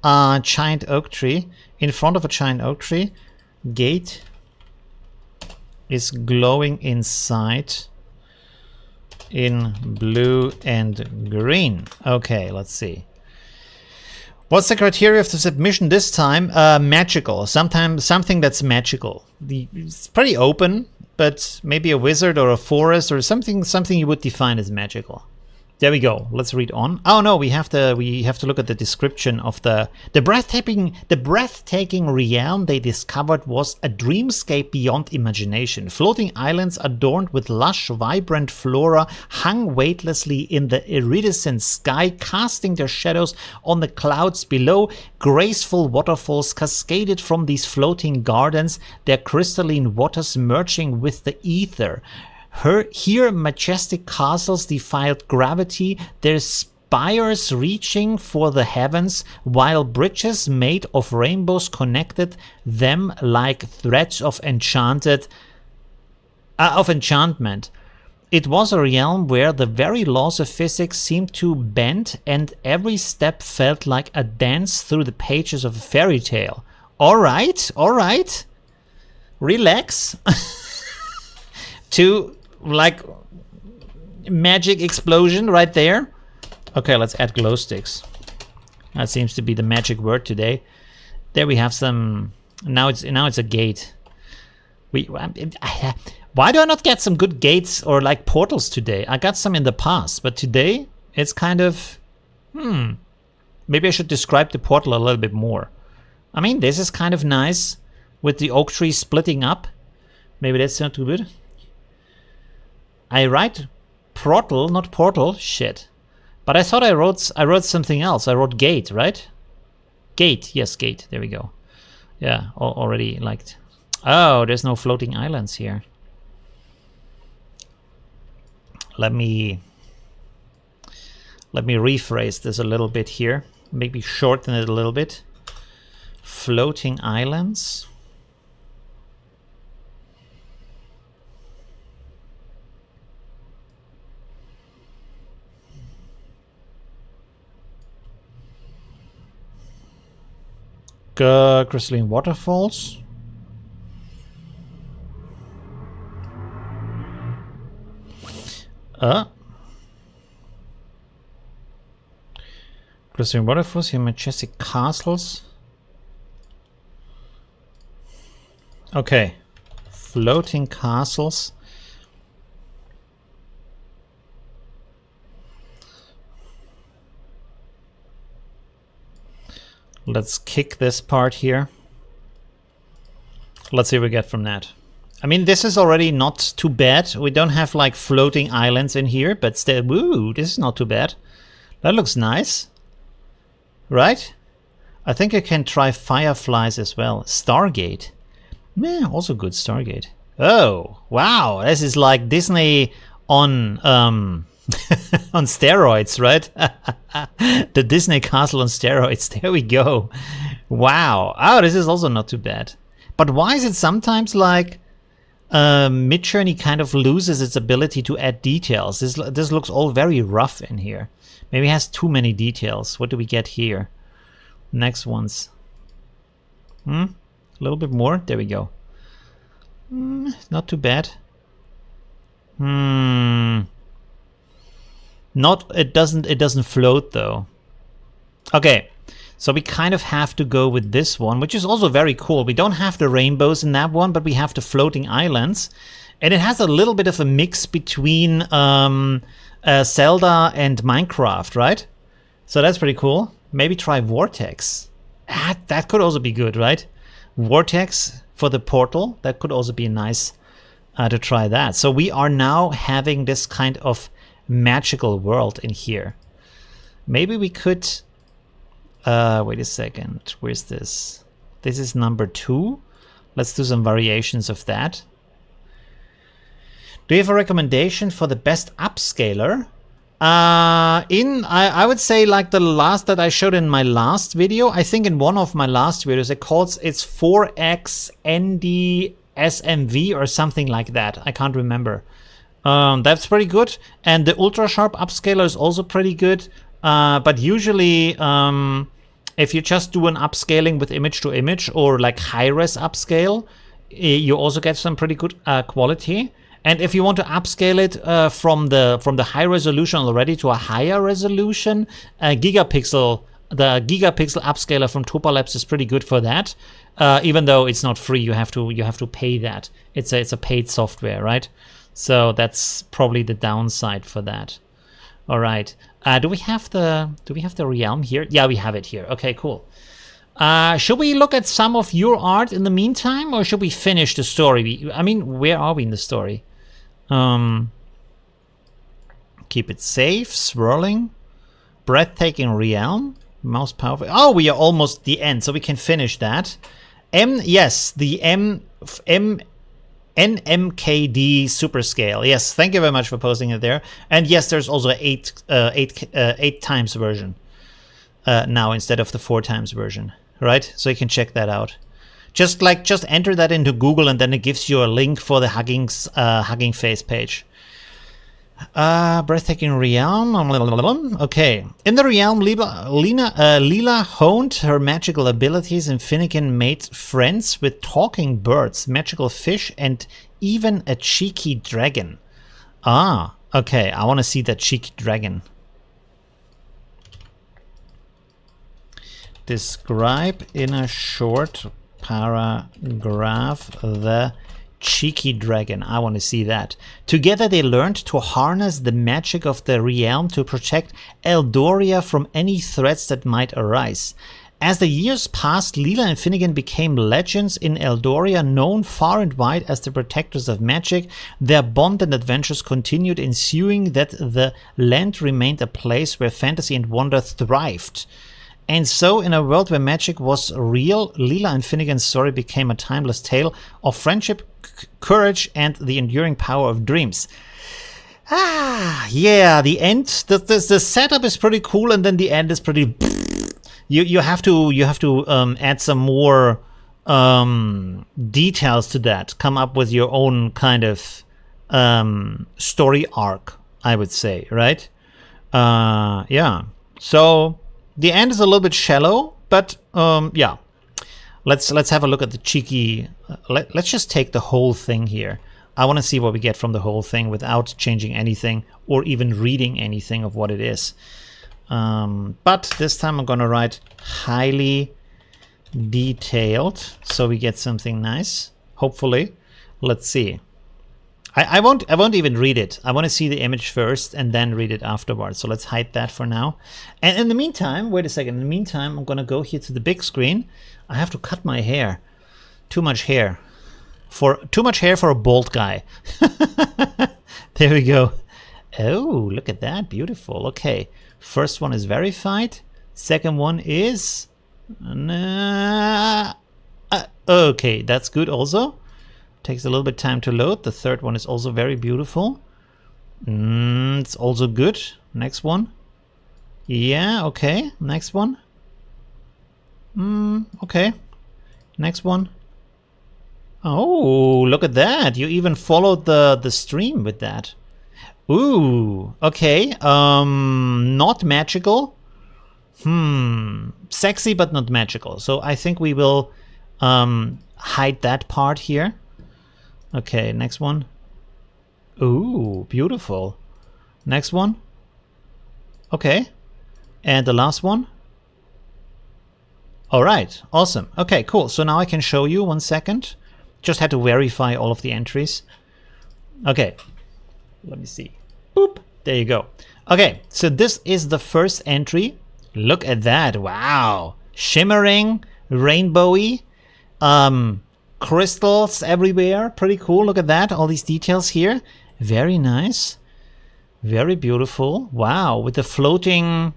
Giant oak tree. In front of a giant oak tree. Gate is glowing inside in blue and green. Okay, let's see. What's the criteria of the submission this time? Magical. Something that's magical. It's pretty open, but maybe a wizard or a forest or something you would define as magical. There we go. Let's read on. Oh no, we have to look at the description of the breathtaking realm they discovered was a dreamscape beyond imagination. Floating islands adorned with lush, vibrant flora hung weightlessly in the iridescent sky, casting their shadows on the clouds below. Graceful waterfalls cascaded from these floating gardens, their crystalline waters merging with the ether. Here, majestic castles defied gravity, their spires reaching for the heavens, while bridges made of rainbows connected them like threads of enchantment. It was a realm where the very laws of physics seemed to bend, and every step felt like a dance through the pages of a fairy tale. All right. Relax. To like magic explosion right there. Okay, let's add glow sticks. That seems to be the magic word today. There we have some. Now it's a gate. Why do I not get some good gates or like portals today? I got some in the past, but today it's kind of maybe I should describe the portal a little bit more. I mean, this is kind of nice with the oak tree splitting up. Maybe that's not too good. I write portal, not portal. Shit. But I thought I wrote something else. I wrote gate, right? Gate. Yes, gate. There we go. Yeah, already liked. Oh, there's no floating islands here. Let me rephrase this a little bit here. Maybe shorten it a little bit. Floating islands. Crystalline waterfalls. Crystalline waterfalls, here majestic castles. Okay. Floating castles. Let's kick this part here. Let's see what we get from that. I mean, this is already not too bad. We don't have like floating islands in here, but still, woo, this is not too bad. That looks nice. Right? I think I can try fireflies as well. Stargate. Yeah, also good, Stargate. Oh, wow. This is like Disney on on steroids, right? The Disney castle on steroids. There we go. Wow. Oh, this is also not too bad. But why is it sometimes like Midjourney kind of loses its ability to add details? This looks all very rough in here. Maybe it has too many details. What do we get here? Next ones. A little bit more. There we go. Not too bad. It doesn't float though. Okay, so we kind of have to go with this one, which is also very cool. We don't have the rainbows in that one, but we have the floating islands, and it has a little bit of a mix between Zelda and Minecraft, right? So that's pretty cool. Maybe try Vortex. That could also be good, right? Vortex for the portal. That could also be nice to try that. So we are now having this kind of magical world in here. Maybe we could wait a second, where's this? This is number 2. Let's do some variations of that. Do you have a recommendation for the best upscaler? I would say like the last that I showed in my last video. I think in one of my last videos it's 4x ND SMV or something like that. I can't remember. That's pretty good. And the ultra sharp upscaler is also pretty good. But usually if you just do an upscaling with image to image or like high res upscale, you also get some pretty good quality. And if you want to upscale it from the high resolution already to a higher resolution, the gigapixel upscaler from Topalabs is pretty good for that. Even though it's not free, you have to pay that. It's a paid software, right? So that's probably the downside for that. All right. Do we have the realm here? Yeah, we have it here. Okay, cool. Should we look at some of your art in the meantime, or should we finish the story? I mean, where are we in the story? Keep it safe, swirling, breathtaking realm, most powerful. Oh, we are almost the end, so we can finish that. Yes, the NMKD super scale. Yes, thank you very much for posting it there. And yes, there's also an 8 times version now instead of the 4 times version, right? So you can check that out. Just enter that into Google, and then it gives you a link for the Hugging Face page. Breathtaking realm. Okay. In the realm, Lila honed her magical abilities, and Finnegan made friends with talking birds, magical fish, and even a cheeky dragon. Ah, okay. I want to see that cheeky dragon. Describe in a short paragraph the cheeky dragon. I want to see that. Together they learned to harness the magic of the realm to protect Eldoria from any threats that might arise. As the years passed, Lila and Finnegan became legends in Eldoria, known far and wide as the protectors of magic. Their bond and adventures continued, ensuring that the land remained a place where fantasy and wonder thrived. And so, in a world where magic was real, Lila and Finnegan's story became a timeless tale of friendship, courage, and the enduring power of dreams. Ah, yeah, the end. The setup is pretty cool, and then the end is pretty. You have to add some more details to that. Come up with your own kind of story arc, I would say, right? Yeah. So. The end is a little bit shallow, but yeah. Let's have a look at the cheeky. Let's just take the whole thing here. I want to see what we get from the whole thing without changing anything or even reading anything of what it is. But this time I'm gonna write highly detailed, so we get something nice. Hopefully, let's see. I won't even read it. I want to see the image first and then read it afterwards. So let's hide that for now. And in the meantime, wait a second. In the meantime, I'm going to go here to the big screen. I have to cut my hair. Too much hair for a bald guy. There we go. Oh, look at that. Beautiful. Okay. First one is verified. Second one is... okay, that's good also. Takes a little bit of time to load. The third one is also very beautiful. It's also good. Next one. Yeah, okay. Next one. Okay. Next one. Oh, look at that. You even followed the stream with that. Ooh, okay. Not magical. Sexy but not magical. So I think we will hide that part here. Okay, next one. Ooh, beautiful. Next one. Okay. And the last one. All right, awesome. Okay, cool. So now I can show you 1 second. Just had to verify all of the entries. Okay, let me see. Boop, there you go. Okay, so this is the first entry. Look at that, wow. Shimmering, rainbowy. Crystals everywhere, pretty cool. Look at that, all these details here. Very nice, very beautiful. Wow, with the floating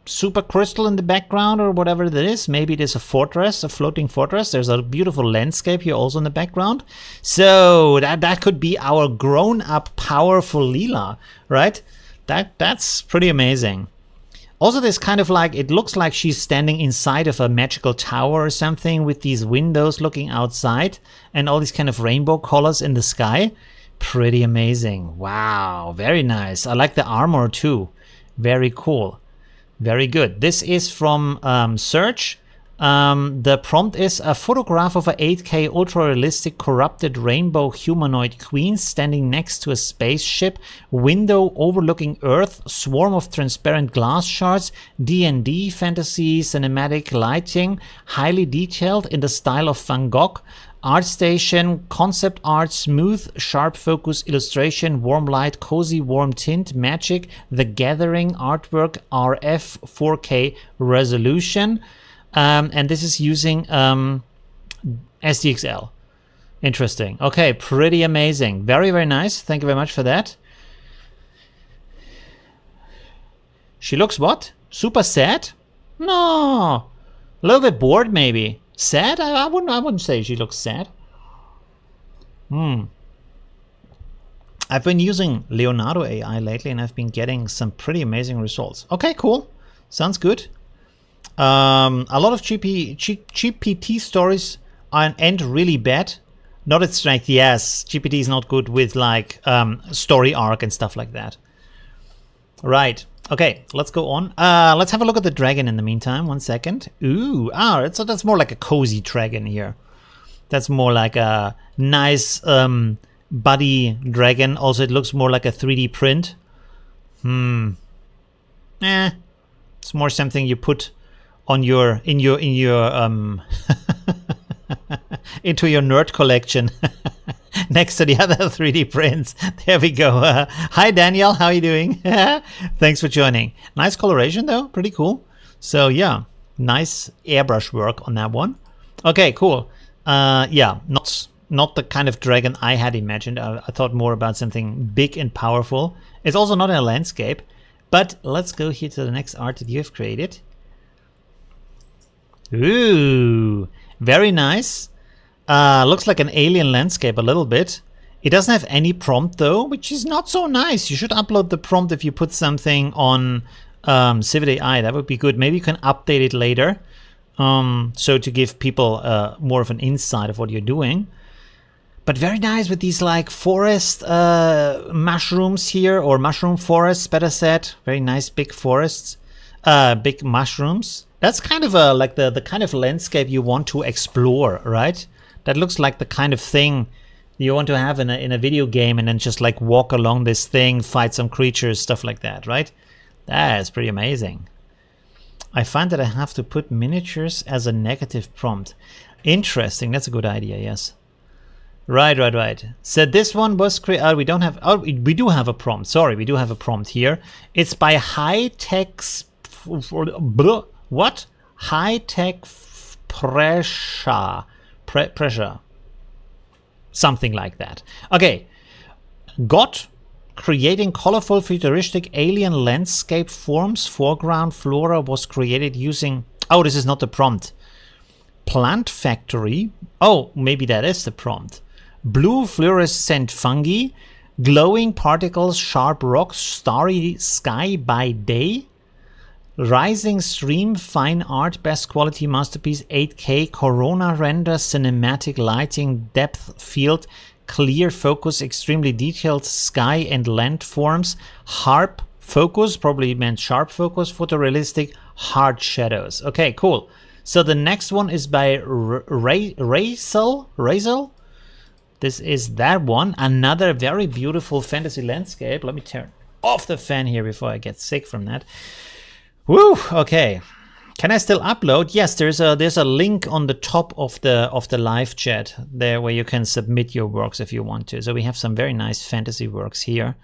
super crystal in the background or whatever it is. Maybe it is a fortress, a floating fortress. There's a beautiful landscape here also in the background. So that could be our grown-up, powerful Lila, right? That's pretty amazing. Also, this kind of like, it looks like she's standing inside of a magical tower or something with these windows looking outside and all these kind of rainbow colors in the sky. Pretty amazing. Wow, very nice. I like the armor too. Very cool. Very good. This is from Search. The prompt is a photograph of a 8K ultra-realistic corrupted rainbow humanoid queen standing next to a spaceship, window overlooking Earth, swarm of transparent glass shards, D&D, fantasy, cinematic lighting, highly detailed in the style of Van Gogh, art station, concept art, smooth, sharp focus, illustration, warm light, cozy, warm tint, magic, The Gathering, artwork, RF, 4K resolution. And this is using SDXL. Interesting. Okay, pretty amazing. Very, very nice. Thank you very much for that. She looks what? Super sad? No. A little bit bored, maybe. Sad? I wouldn't say she looks sad. I've been using Leonardo AI lately, and I've been getting some pretty amazing results. Okay, cool. Sounds good. A lot of GPT stories end really bad. Not its strength, yes. GPT is not good with like story arc and stuff like that. Right. Okay, let's go on. Let's have a look at the dragon in the meantime. 1 second. Ooh, that's more like a cozy dragon here. That's more like a nice buddy dragon. Also, it looks more like a 3D print. It's more something you put on your into your nerd collection next to the other 3D prints. There we go. Hi Daniel, how are you doing? Thanks for joining. Nice coloration though, pretty cool. So yeah, nice airbrush work on that one. Okay, cool. Yeah, not the kind of dragon I had imagined. I thought more about something big and powerful. It's also not in a landscape. But let's go here to the next art that you have created. Ooh, very nice. Looks like an alien landscape a little bit. It doesn't have any prompt though, which is not so nice. You should upload the prompt if you put something on Civet AI. That would be good. Maybe you can update it later. So to give people more of an insight of what you're doing. But very nice with these like forest mushrooms here, or mushroom forests, better said. Very nice big forests, big mushrooms. That's kind of like the kind of landscape you want to explore, right? That looks like the kind of thing you want to have in a video game, and then just like walk along this thing, fight some creatures, stuff like that, right? That is pretty amazing. I find that I have to put miniatures as a negative prompt. Interesting. That's a good idea. Yes. Right. So this one was created. We don't have. Oh, we do have a prompt. Sorry, we do have a prompt here. It's by High Tech. What? High Tech Pressure. Pressure. Something like that. Okay. Got creating colorful futuristic alien landscape forms. Foreground flora was created using. Oh, this is not the prompt. Plant factory. Oh, maybe that is the prompt. Blue fluorescent fungi, glowing particles, sharp rocks, starry sky by day, rising stream, fine art, best quality masterpiece, 8K, corona render, cinematic lighting, depth field, clear focus, extremely detailed sky and landforms, harp focus, probably meant sharp focus, photorealistic, hard shadows. Okay, cool. So the next one is by Razel. This is that one. Another very beautiful fantasy landscape. Let me turn off the fan here before I get sick from that. Woo! Okay. Can I still upload? Yes, there's a link on the top of the live chat there where you can submit your works if you want to. So we have some very nice fantasy works here.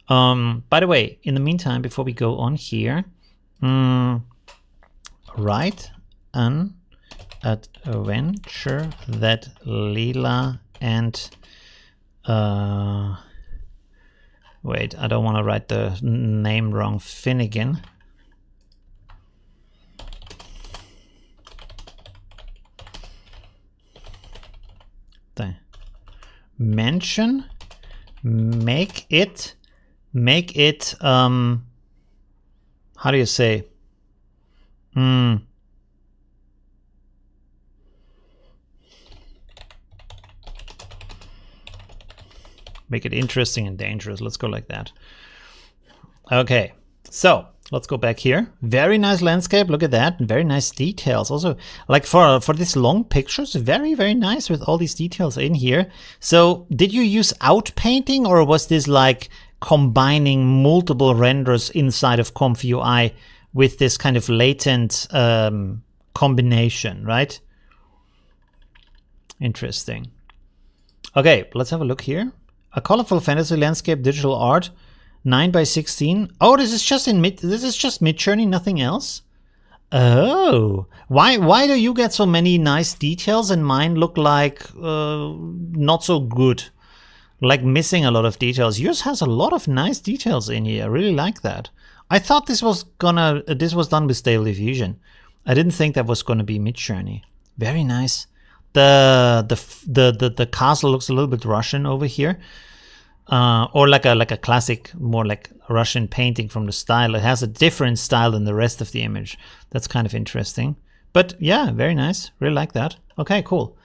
By the way, in the meantime, before we go on here, write an adventure that Lila and wait, I don't want to write the name wrong. Finnegan mention, make it, how do you say? Make it interesting and dangerous. Let's go like that. Okay, so let's go back here. Very nice landscape. Look at that. Very nice details. Also, like for these long pictures, very, very nice with all these details in here. So did you use outpainting, or was this like combining multiple renders inside of Comf UI with this kind of latent combination, right? Interesting. Okay, let's have a look here. A colorful fantasy landscape, digital art. 9x16. Oh, this is just Midjourney, nothing else. Oh, why do you get so many nice details and mine look like not so good, like missing a lot of details? Yours has a lot of nice details in here. I really like that. I thought this was done with Stable Diffusion. I didn't think that was gonna be Midjourney. Very nice. The castle looks a little bit Russian over here. Or like a classic, more like Russian painting from the style. It has a different style than the rest of the image. That's kind of interesting. But yeah, very nice. Really like that. Okay, cool.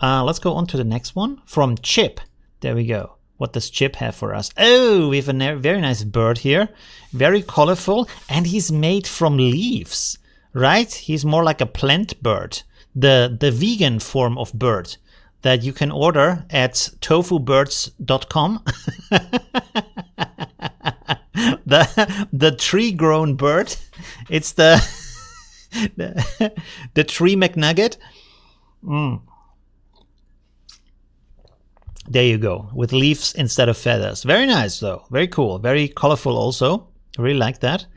Let's go on to the next one from Chip. There we go. What does Chip have for us? Oh, we have a very nice bird here. Very colorful. And he's made from leaves, right? He's more like a plant bird. The vegan form of bird that you can order at tofubirds.com. the tree-grown bird. It's the tree McNugget. There you go, with leaves instead of feathers. Very nice though, very cool, very colorful also. I really like that.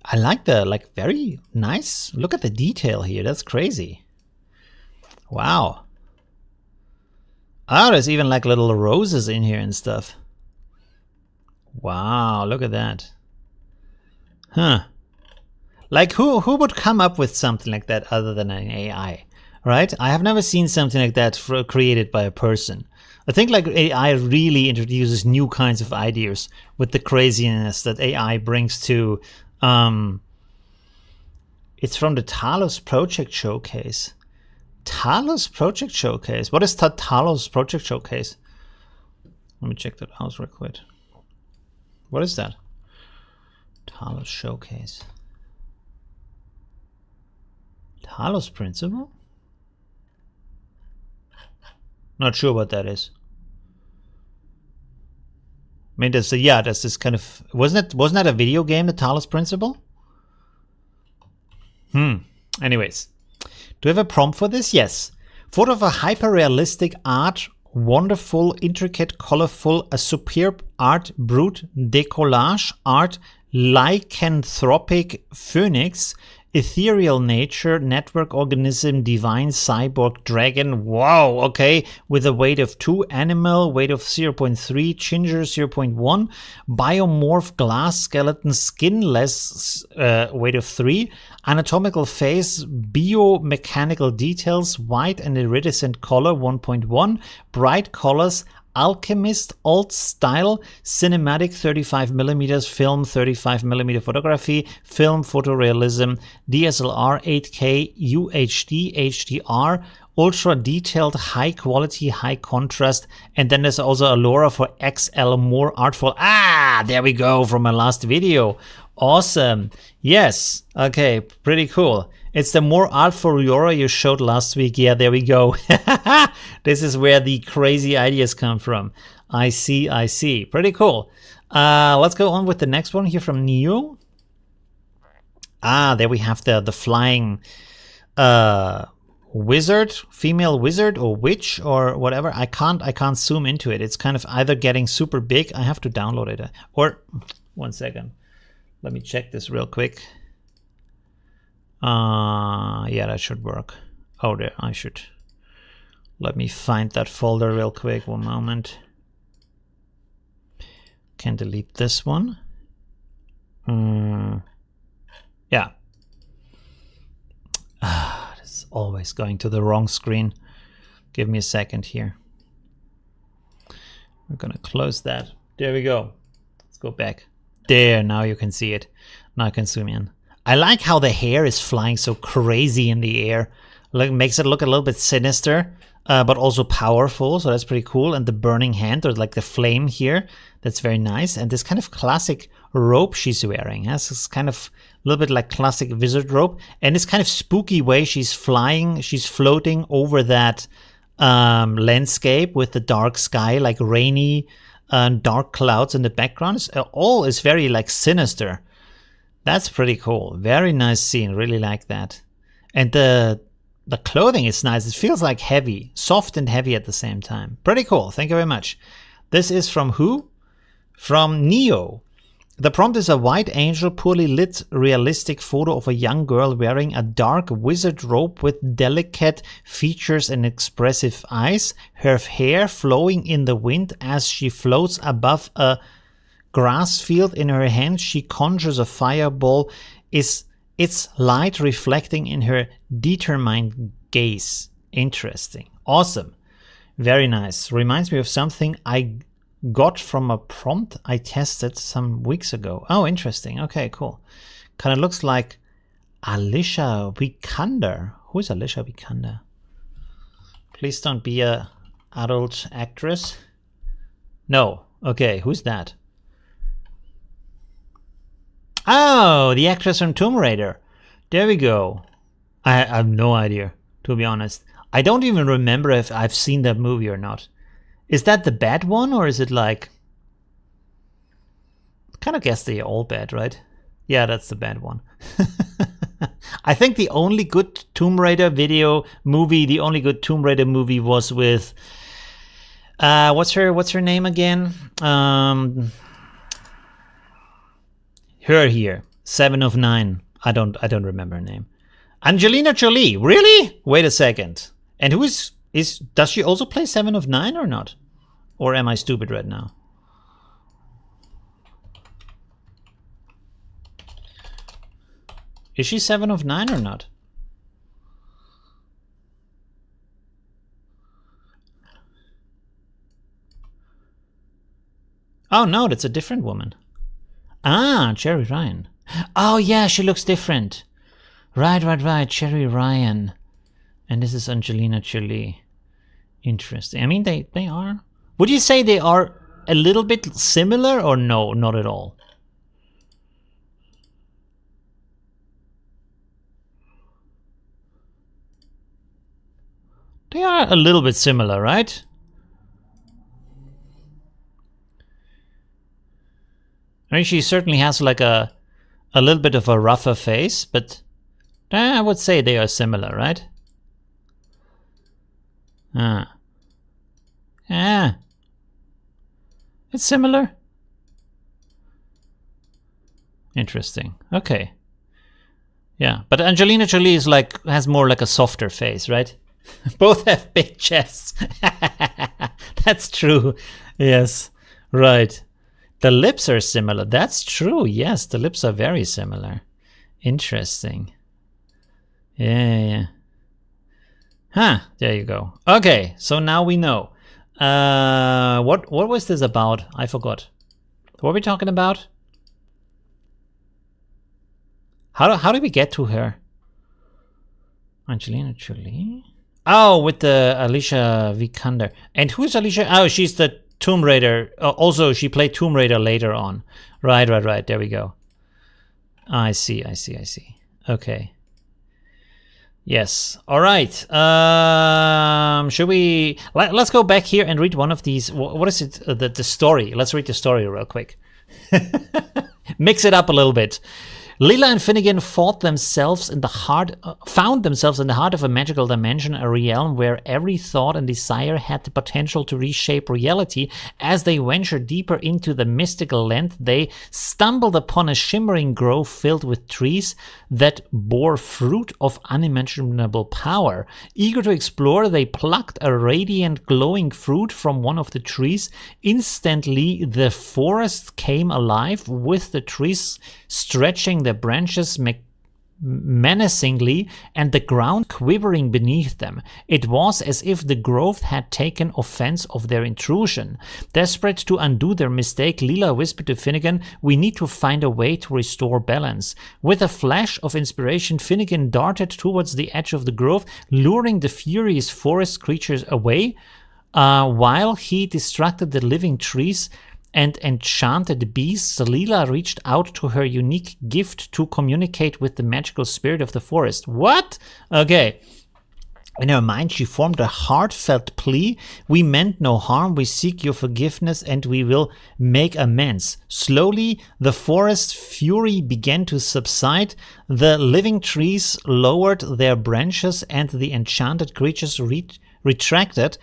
I like the very nice. Look at the detail here. That's crazy. Wow. Oh, there's even like little roses in here and stuff. Wow, look at that. Huh. Like who would come up with something like that other than an AI, right? I have never seen something like that created by a person. I think like AI really introduces new kinds of ideas with the craziness that AI brings to... it's from the Talos Project Showcase. Talos Project Showcase. What is Talos Project Showcase? Let me check that out real quick. What is that? Talos Showcase. Talos Principle? Not sure what that is. I mean, there's this kind of... Wasn't that a video game, the Talos Principle? Anyways. Do we have a prompt for this? Yes. Photo of a hyper-realistic art, wonderful, intricate, colorful, a superb art, brute, décollage, art, lycanthropic phoenix, ethereal nature, network organism, divine cyborg, dragon. Wow, okay. With a weight of 2, animal, weight of 0.3, ginger 0.1, biomorph, glass skeleton, skinless, weight of 3, anatomical face, biomechanical details, white and iridescent color 1.1, bright colors, alchemist, alt style, cinematic 35mm, film 35mm photography, film photorealism, DSLR 8K, UHD, HDR, ultra detailed, high quality, high contrast, and then there's also a LoRa for XL, more artful. Ah, there we go from my last video. Awesome. Yes. Okay, pretty cool. It's the more artful LoRa you showed last week. Yeah, there we go. This is where the crazy ideas come from. I see. Pretty cool. Let's go on with the next one here from Neo. Ah, there we have the flying wizard, female wizard or witch or whatever. I can't zoom into it. It's kind of either getting super big. I have to download it. Or 1 second. Let me check this real quick. Yeah, that should work. Oh, there, I should. Let me find that folder real quick. 1 moment. Can delete this one. Yeah. This is always going to the wrong screen. Give me a second here. We're gonna close that. There we go. Let's go back. There, now you can see it. Now I can zoom in. I like how the hair is flying so crazy in the air. Like, makes it look a little bit sinister, but also powerful. So that's pretty cool. And the burning hand, or like the flame here, that's very nice. And this kind of classic robe she's wearing. This kind of a little bit like classic wizard robe. And this kind of spooky way she's flying. She's floating over that landscape with the dark sky, like rainy dark clouds in the background. All is very like sinister. That's pretty cool. Very nice scene. Really like that. And the clothing is nice. It feels like heavy, soft and heavy at the same time. Pretty cool. Thank you very much. This is from who? From Neo. The prompt is a white angel, poorly lit, realistic photo of a young girl wearing a dark wizard robe with delicate features and expressive eyes. Her hair flowing in the wind as she floats above a grass field. In her hand, she conjures a fireball. Its light reflecting in her determined gaze. Interesting. Awesome. Very nice. Reminds me of something I got from a prompt I tested some weeks ago. Oh, interesting. Okay, cool. Kind of looks like Alicia Vikander. Who is Alicia Vikander? Please don't be a adult actress. No. Okay, who's that? Oh, the actress from Tomb Raider. There we go. I have no idea, to be honest. I don't even remember if I've seen that movie or not. Is that the bad one, or is it like... I kind of guess they're all bad, right? Yeah, that's the bad one. I think the only good Tomb Raider the only good Tomb Raider movie was with... what's her name again? Her here. 7 of 9. I don't remember her name. Angelina Jolie. Really? Wait a second. And who does she also play 7 of 9 or not? Or am I stupid right now? Is she 7 of 9 or not? Oh no, that's a different woman. Ah, Cherry Ryan. Oh yeah, she looks different. Right. Cherry Ryan. And this is Angelina Jolie. Interesting. I mean, they are. Would you say they are a little bit similar or no, not at all? They are a little bit similar, right? I mean, she certainly has like a little bit of a rougher face, but I would say they are similar, right? It's similar. Interesting. Okay. Yeah, but Angelina Jolie is has more like a softer face, right? Both have big chests. That's true. Yes. Right. The lips are similar. That's true. Yes, the lips are very similar. Interesting. Yeah. Huh, there you go. Okay, so now we know. What was this about? I forgot. What were we talking about? How did we get to her? Angelina Jolie? Oh, with the Alicia Vikander. And who's Alicia? Oh, she's the Tomb Raider. Also, she played Tomb Raider later on. Right. There we go. I see. Okay. Yes. All right. Should we... Let's go back here and read one of these. What is it? The story. Let's read the story real quick. Mix it up a little bit. Lila and Finnegan found themselves in the heart of a magical dimension, a realm where every thought and desire had the potential to reshape reality. As they ventured deeper into the mystical land, they stumbled upon a shimmering grove filled with trees that bore fruit of unimaginable power. Eager to explore, they plucked a radiant, glowing fruit from one of the trees. Instantly, the forest came alive, with the trees stretching their branches menacingly and the ground quivering beneath them. It was as if the grove had taken offense of their intrusion. Desperate to undo their mistake, Lila whispered to Finnegan, "We need to find a way to restore balance." With a flash of inspiration, Finnegan darted towards the edge of the grove, luring the furious forest creatures away, while he distracted the living trees and enchanted beasts. Lila reached out to her unique gift to communicate with the magical spirit of the forest. What? Okay. In her mind, she formed a heartfelt plea. "We meant no harm. We seek your forgiveness and we will make amends." Slowly, the forest fury began to subside. The living trees lowered their branches and the enchanted creatures retracted.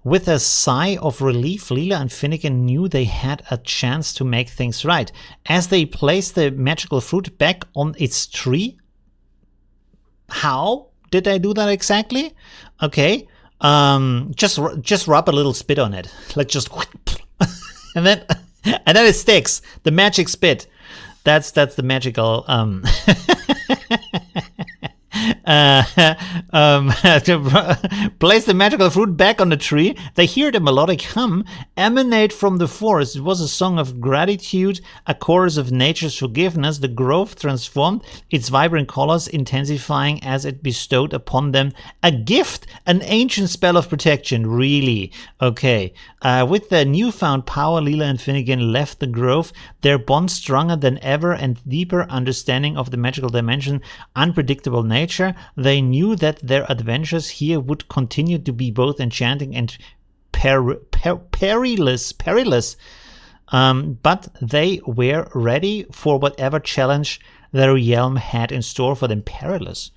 With a sigh of relief, Lila and Finnegan knew they had a chance to make things right. As they placed the magical fruit back on its tree... How did I do that exactly? Okay, just rub a little spit on it. Like just... and then it sticks. The magic spit. That's the magical... to place the magical fruit back on the tree, they heard a melodic hum emanate from the forest. It was a song of gratitude, a chorus of nature's forgiveness. The grove transformed, its vibrant colors intensifying as it bestowed upon them a gift, an ancient spell of protection. Really? Okay. With their newfound power, Lila and Finnegan left the grove, their bond stronger than ever and deeper understanding of the magical dimension, unpredictable nature. They knew that their adventures here would continue to be both enchanting and perilous. But they were ready for whatever challenge the realm had in store for them. Perilous.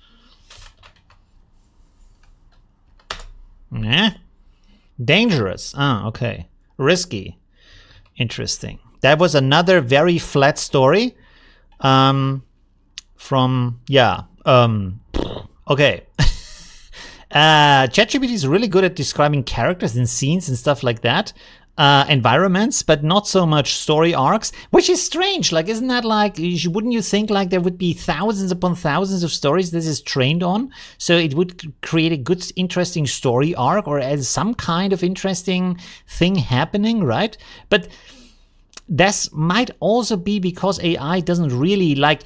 Dangerous. Okay. Risky. Interesting. That was another very flat story. Okay. ChatGPT is really good at describing characters and scenes and stuff like that. Environments, but not so much story arcs, which is strange. Like, isn't that like, wouldn't you think like there would be thousands upon thousands of stories this is trained on? So it would create a good, interesting story arc or as some kind of interesting thing happening, right? But this might also be because AI doesn't really like,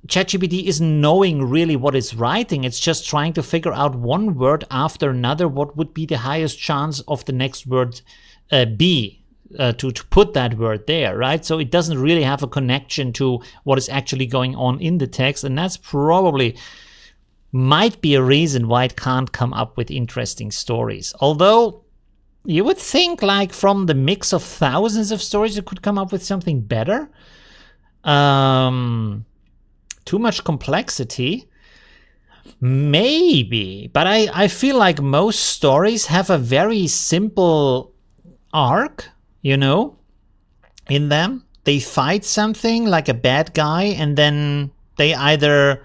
ChatGPT isn't knowing really what it's writing. It's just trying to figure out one word after another. What would be the highest chance of the next word be to put that word there, right? So it doesn't really have a connection to what is actually going on in the text. And that's probably might be a reason why it can't come up with interesting stories. Although you would think like from the mix of thousands of stories, it could come up with something better. Too much complexity? Maybe, but I feel like most stories have a very simple arc, you know, in them. They fight something like a bad guy and then they either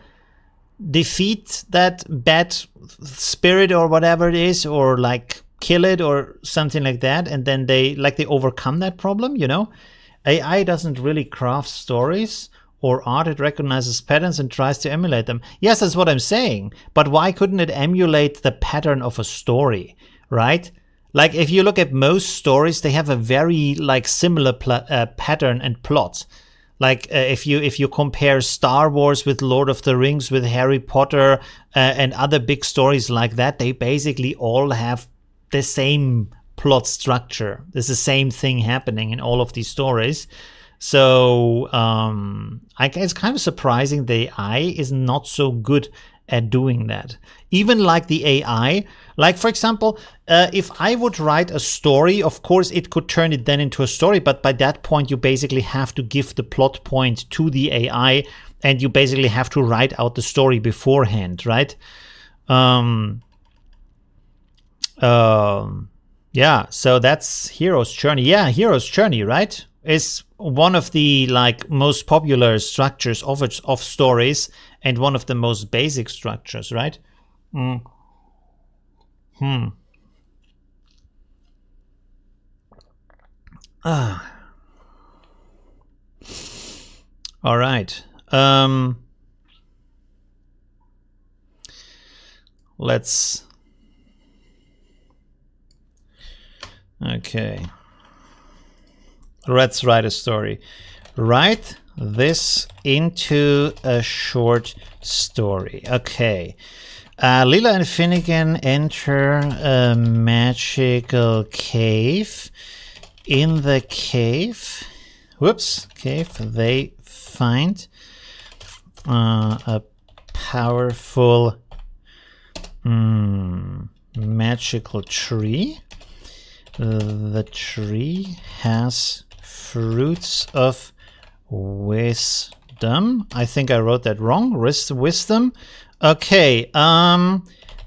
defeat that bad spirit or whatever it is, or like kill it or something like that, and then they overcome that problem, you know. AI doesn't really craft stories or art. It recognizes patterns and tries to emulate them. Yes, that's what I'm saying. But why couldn't it emulate the pattern of a story, right? Like if you look at most stories, they have a very like similar pattern and plot. Like if you compare Star Wars with Lord of the Rings, with Harry Potter and other big stories like that, they basically all have the same plot structure. There's the same thing happening in all of these stories. So it's kind of surprising the AI is not so good at doing that. Even like the AI, like for example, if I would write a story, of course it could turn it then into a story, but by that point you basically have to give the plot point to the AI and you basically have to write out the story beforehand, right? Yeah, so that's Hero's Journey. Yeah, Hero's Journey, right? Is one of the like most popular structures of stories and one of the most basic structures, right? All right. Let's... Okay. Let's write a story. Write this into a short story. Okay. Lila and Finnegan enter a magical cave. In the cave, they find a powerful magical tree. The tree has fruits of wisdom. I think I wrote that wrong. Wisdom. Okay.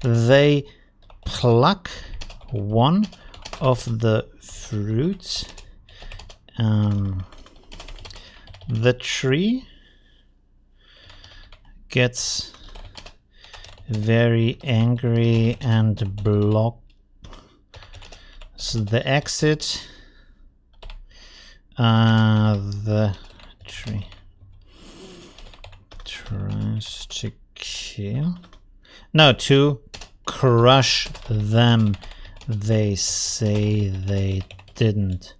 They pluck one of the fruits. The tree gets very angry and blocks the exit. The tree tries to kill. No, to crush them. They say they didn't.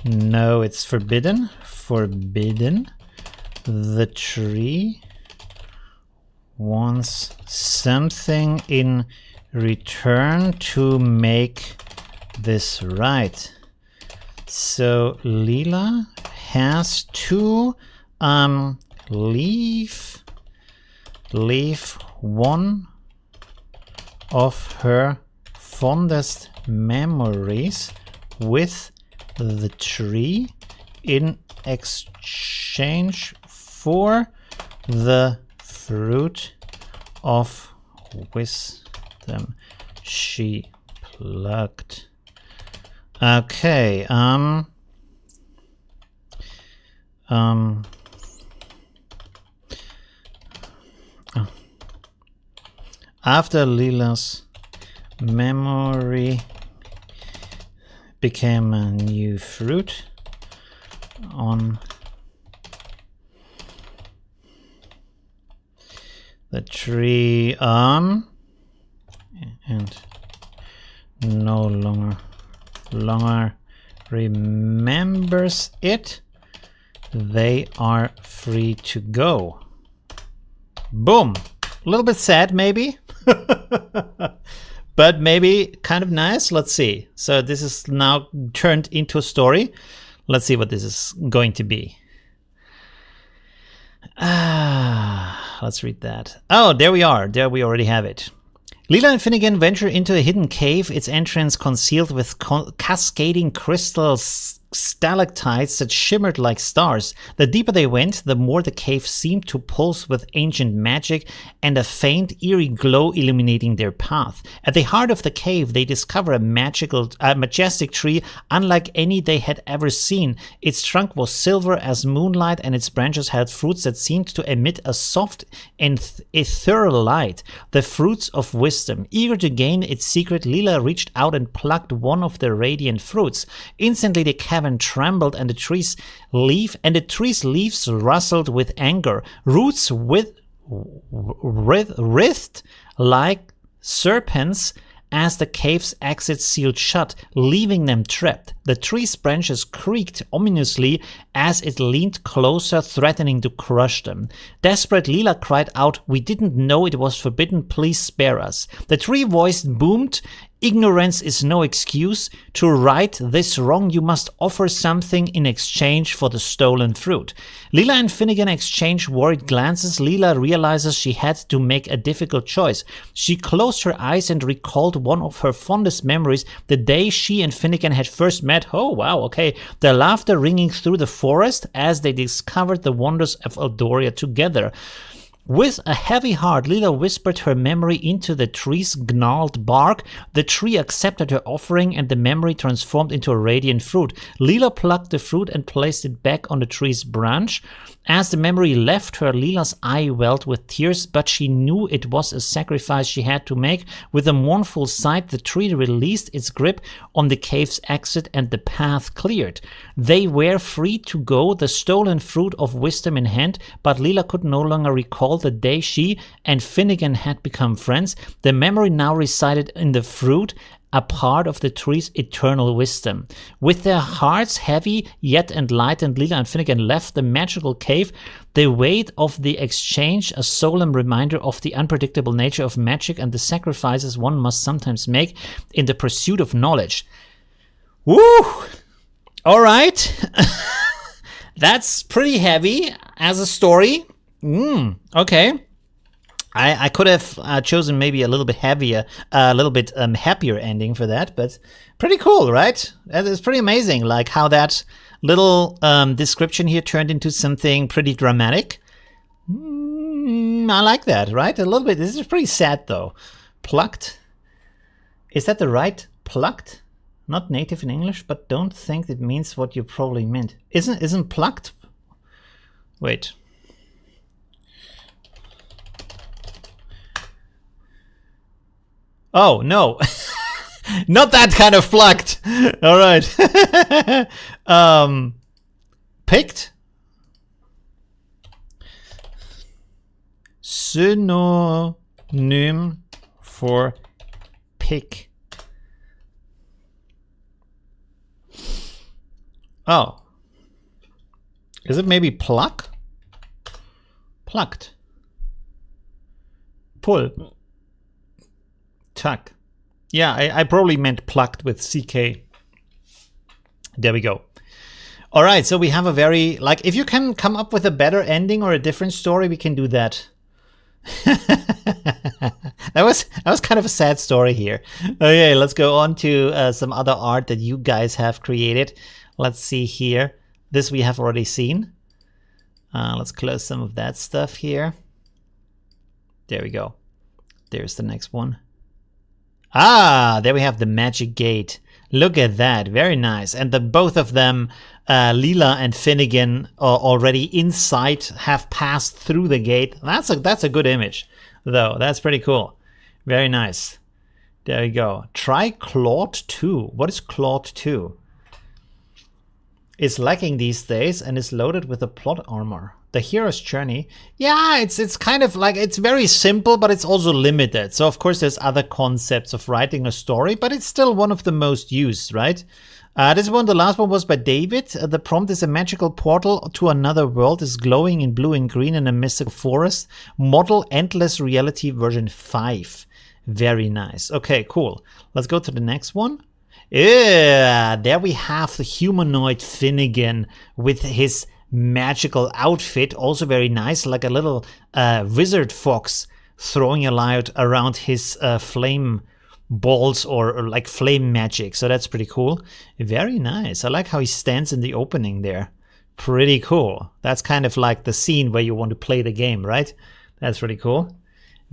No, it's forbidden. Forbidden. The tree wants something in return to make this right. So Lila has to leave one of her fondest memories with the tree in exchange for the fruit of wisdom she plucked. Okay, after Lila's memory became a new fruit on the tree, and no longer remembers it, they are free to go. Boom. A little bit sad, maybe. But maybe kind of nice. Let's see. So this is now turned into a story. Let's see what this is going to be. Let's read that. Oh, there we are. There we already have it. Lila and Finnegan venture into a hidden cave, its entrance concealed with cascading crystal stalactites that shimmered like stars. The deeper they went, the more the cave seemed to pulse with ancient magic and a faint, eerie glow illuminating their path. At the heart of the cave, they discover a majestic tree unlike any they had ever seen. Its trunk was silver as moonlight, and its branches held fruits that seemed to emit a soft and ethereal light. The fruits of wisdom. Eager to gain its secret, Lila reached out and plucked one of the radiant fruits. Instantly, the cavern trembled, and the tree's leaves rustled with anger. Roots writhed like serpents as the cave's exit sealed shut, leaving them trapped. The tree's branches creaked ominously as it leaned closer, threatening to crush them. Desperate, Lila cried out, "We didn't know it was forbidden, please spare us." The tree voice boomed, "Ignorance is no excuse. To right this wrong, you must offer something in exchange for the stolen fruit." Lila and Finnegan exchange worried glances. Lila realizes she had to make a difficult choice. She closed her eyes and recalled one of her fondest memories, the day she and Finnegan had first met. Oh, wow, okay. Their laughter ringing through the forest as they discovered the wonders of Eldoria together. With a heavy heart, Lila whispered her memory into the tree's gnarled bark. The tree accepted her offering, and the memory transformed into a radiant fruit. Lila plucked the fruit and placed it back on the tree's branch. As the memory left her, Lila's eye welled with tears, but she knew it was a sacrifice she had to make. With a mournful sigh, the tree released its grip on the cave's exit, and the path cleared. They were free to go, the stolen fruit of wisdom in hand, but Lila could no longer recall recalled the day she and Finnegan had become friends. The memory now resided in the fruit, a part of the tree's eternal wisdom. With their hearts heavy yet enlightened, Lila and Finnegan left the magical cave. The weight of the exchange, a solemn reminder of the unpredictable nature of magic and the sacrifices one must sometimes make in the pursuit of knowledge. Woo! All right. That's pretty heavy as a story. Okay. I could have chosen maybe a little bit heavier, a little bit happier ending for that, but pretty cool, right? It's pretty amazing, like how that little description here turned into something pretty dramatic. I like that, right? A little bit. This is pretty sad, though. Plucked. Is that the right plucked? Not native in English, but don't think it means what you probably meant. Isn't plucked? Wait. Oh, no. Not that kind of plucked. All right. Picked? Synonym for pick. Oh. Is it maybe pluck? Plucked. Pull. Tuck. Yeah, I probably meant plucked with CK. There we go. All right, so we have a very, like, if you can come up with a better ending or a different story, we can do that. that was kind of a sad story here. Okay, let's go on to some other art that you guys have created. Let's see here. This we have already seen. Let's close some of that stuff here. There we go. There's the next one. Ah, there we have the magic gate. Look at that, very nice. And the both of them, Lila and Finnegan, are already inside, have passed through the gate. That's a good image, though. That's pretty cool. Very nice. There you go. Try Claude 2. What is Claude 2? It's lacking these days and is loaded with a plot armor. The hero's journey. Yeah, it's kind of like, it's very simple, but it's also limited. So of course there's other concepts of writing a story, but it's still one of the most used, right? This one, the last one was by David. The prompt is a magical portal to another world is glowing in blue and green in a mystical forest. Model Endless Reality version 5. Very nice. Okay, cool. Let's go to the next one. Yeah, there we have the humanoid Finnegan with his magical outfit, also very nice, like a little wizard fox throwing a light around his flame balls or like flame magic. So that's pretty cool. Very nice. I like how he stands in the opening there. Pretty cool. That's kind of like the scene where you want to play the game, right? That's pretty cool.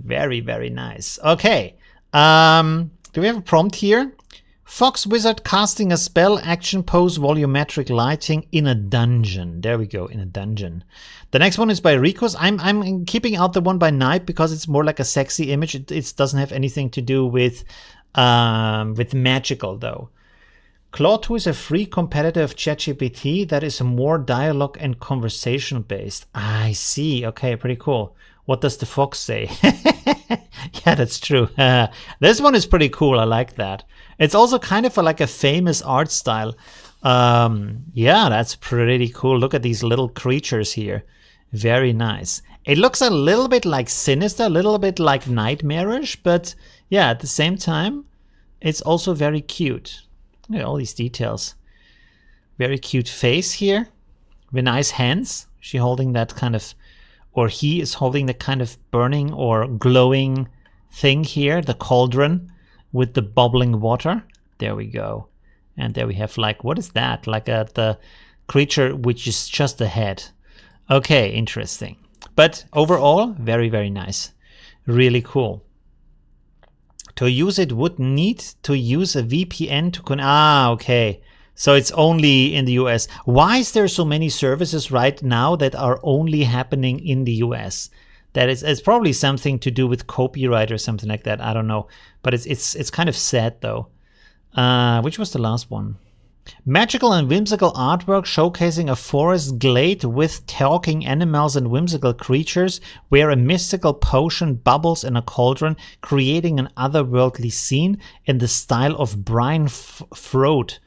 Very, very nice. Okay. Do we have a prompt here? Fox wizard casting a spell, action pose, volumetric lighting in a dungeon. There we go, in a dungeon. The next one is by Rikos. I'm keeping out the one by Night because it's more like a sexy image. It doesn't have anything to do with magical though. Claude 2 is a free competitor of ChatGPT that is more dialogue and conversation based. I see. Okay, pretty cool. What does the fox say? Yeah, that's true. This one is pretty cool. I like that. It's also kind of like a famous art style. Yeah, that's pretty cool. Look at these little creatures here. Very nice. It looks a little bit like sinister, a little bit like nightmarish, but yeah, at the same time, it's also very cute. Look at all these details. Very cute face here. Very nice hands. She holding that kind of, or he is holding the kind of burning or glowing thing here, the cauldron with the bubbling water. There we go. And there we have like, what is that? Like the creature which is just a head. Okay, interesting. But overall, very, very nice. Really cool. To use it would need to use a VPN to okay. So it's only in the US. Why is there so many services right now that are only happening in the US? That is, it's probably something to do with copyright or something like that. I don't know. But it's kind of sad though. Which was the last one? Magical and whimsical artwork showcasing a forest glade with talking animals and whimsical creatures where a mystical potion bubbles in a cauldron, creating an otherworldly scene in the style of Brian Froud.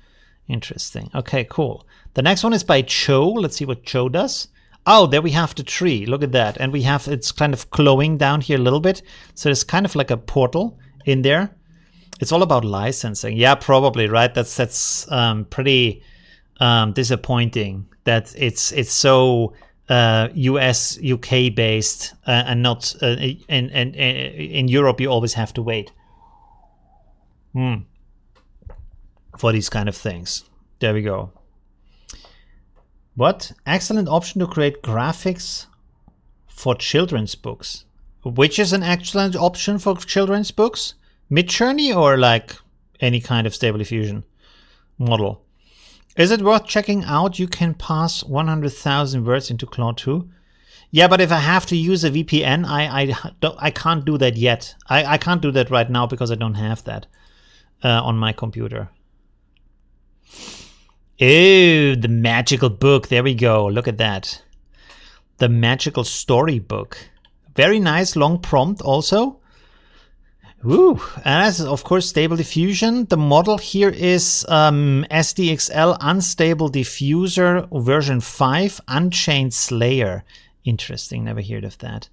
Interesting. Okay, cool. The next one is by Cho. Let's see what Cho does. Oh, there we have the tree. Look at that. And we have, it's kind of glowing down here a little bit. So it's kind of like a portal in there. It's all about licensing. Yeah, probably, right? That's pretty disappointing that it's so US, UK based and not in Europe you always have to wait for these kind of things. There we go. What? Excellent option to create graphics for children's books. Which is an excellent option for children's books? Midjourney or like any kind of Stable Diffusion model? Is it worth checking out? You can pass 100,000 words into Claude 2. Yeah, but if I have to use a VPN, I can't do that yet. I can't do that right now because I don't have that on my computer. Oh, the magical book. There we go. Look at that. The magical story book. Very nice long prompt also. Woo. And that's of course Stable Diffusion. The model here is SDXL Unstable Diffuser version 5 Unchained Slayer. Interesting, never heard of that.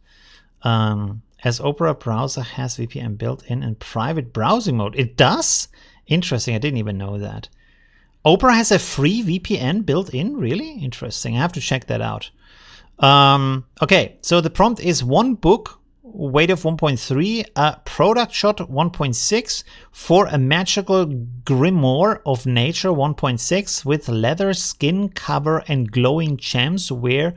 As Opera browser has VPN built in and private browsing mode. It does? Interesting, I didn't even know that. Opera has a free VPN built in? Really? Interesting, I have to check that out. Okay, so the prompt is one book, weight of 1.3, product shot 1.6 for a magical grimoire of nature 1.6 with leather, skin cover and glowing gems where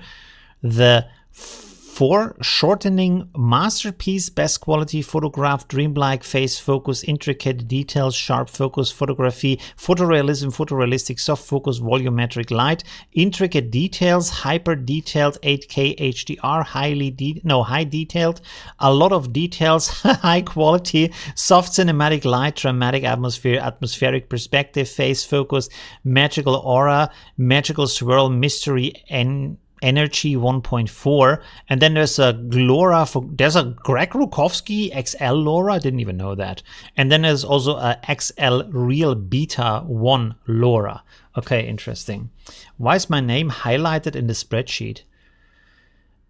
the foreshortening masterpiece, best quality photograph, dreamlike face focus, intricate details, sharp focus photography, photorealism, photorealistic soft focus, volumetric light, intricate details, hyper detailed 8K HDR, high detailed, a lot of details, high quality, soft cinematic light, dramatic atmosphere, atmospheric perspective, face focus, magical aura, magical swirl, mystery and Energy 1.4, and then there's a Glora there's a Greg Rutkowski XL LoRa, I didn't even know that, and then there's also a XL Real Beta 1 LoRa. Okay, interesting. Why is my name highlighted in the spreadsheet?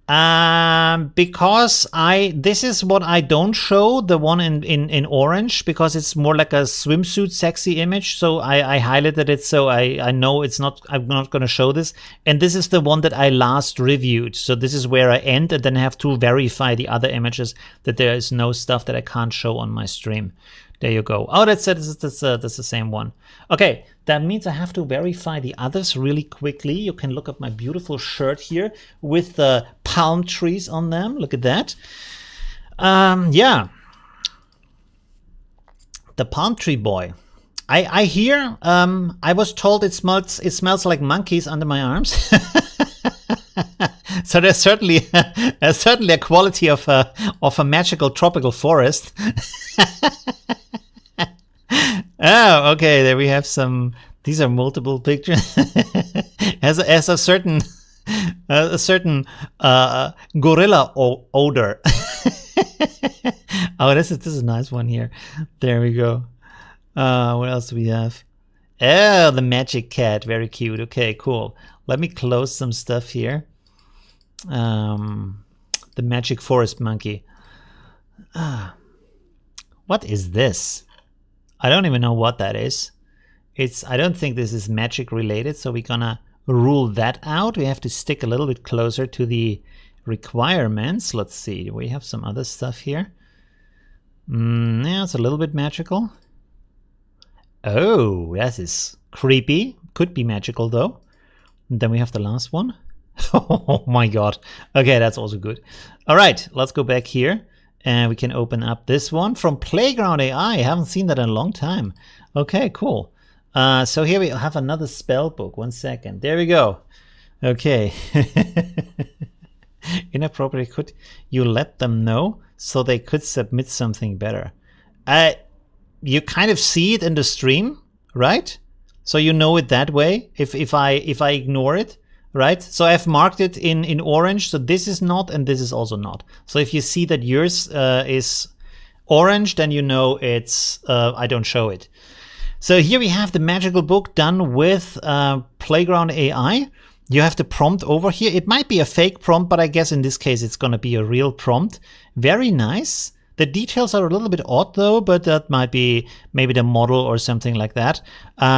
Because this is what I don't show, the one in orange, because it's more like a swimsuit sexy image. So I highlighted it so I know it's not, I'm not going to show this. And this is the one that I last reviewed. So this is where I end and then I have to verify the other images that there is no stuff that I can't show on my stream. There you go. Oh, that's the same one. Okay, that means I have to verify the others really quickly. You can look at my beautiful shirt here with the palm trees on them. Look at that. Yeah. The palm tree boy. I hear, I was told it smells like monkeys under my arms. So there's certainly a quality of a magical tropical forest. Oh, okay. There we have some. These are multiple pictures. as a certain gorilla odor. Oh, this is a nice one here. There we go. What else do we have? Oh, the magic cat. Very cute. Okay, cool. Let me close some stuff here. The magic forest monkey. What is this? I don't even know what that is. I don't think this is magic related, so we're gonna rule that out. We have to stick a little bit closer to the requirements. Let's see. Do we have some other stuff here? Yeah, it's a little bit magical. Oh, that is creepy. Could be magical though. And then we have the last one. Oh my god. Okay, that's also good. All right, let's go back here. And we can open up this one from Playground AI. I haven't seen that in a long time. Okay, cool. So here we have another spell book. 1 second. There we go. Okay. Inappropriate. Could you let them know so they could submit something better? You kind of see it in the stream, right? So you know it that way if I ignore it, right? So I've marked it in orange. So this is not, and this is also not. So if you see that yours is orange, then you know it's I don't show it. So here we have the magical book done with Playground AI. You have the prompt over here. It might be a fake prompt, but I guess in this case it's going to be a real prompt. Very nice. The details are a little bit odd though, but that might be maybe the model or something like that.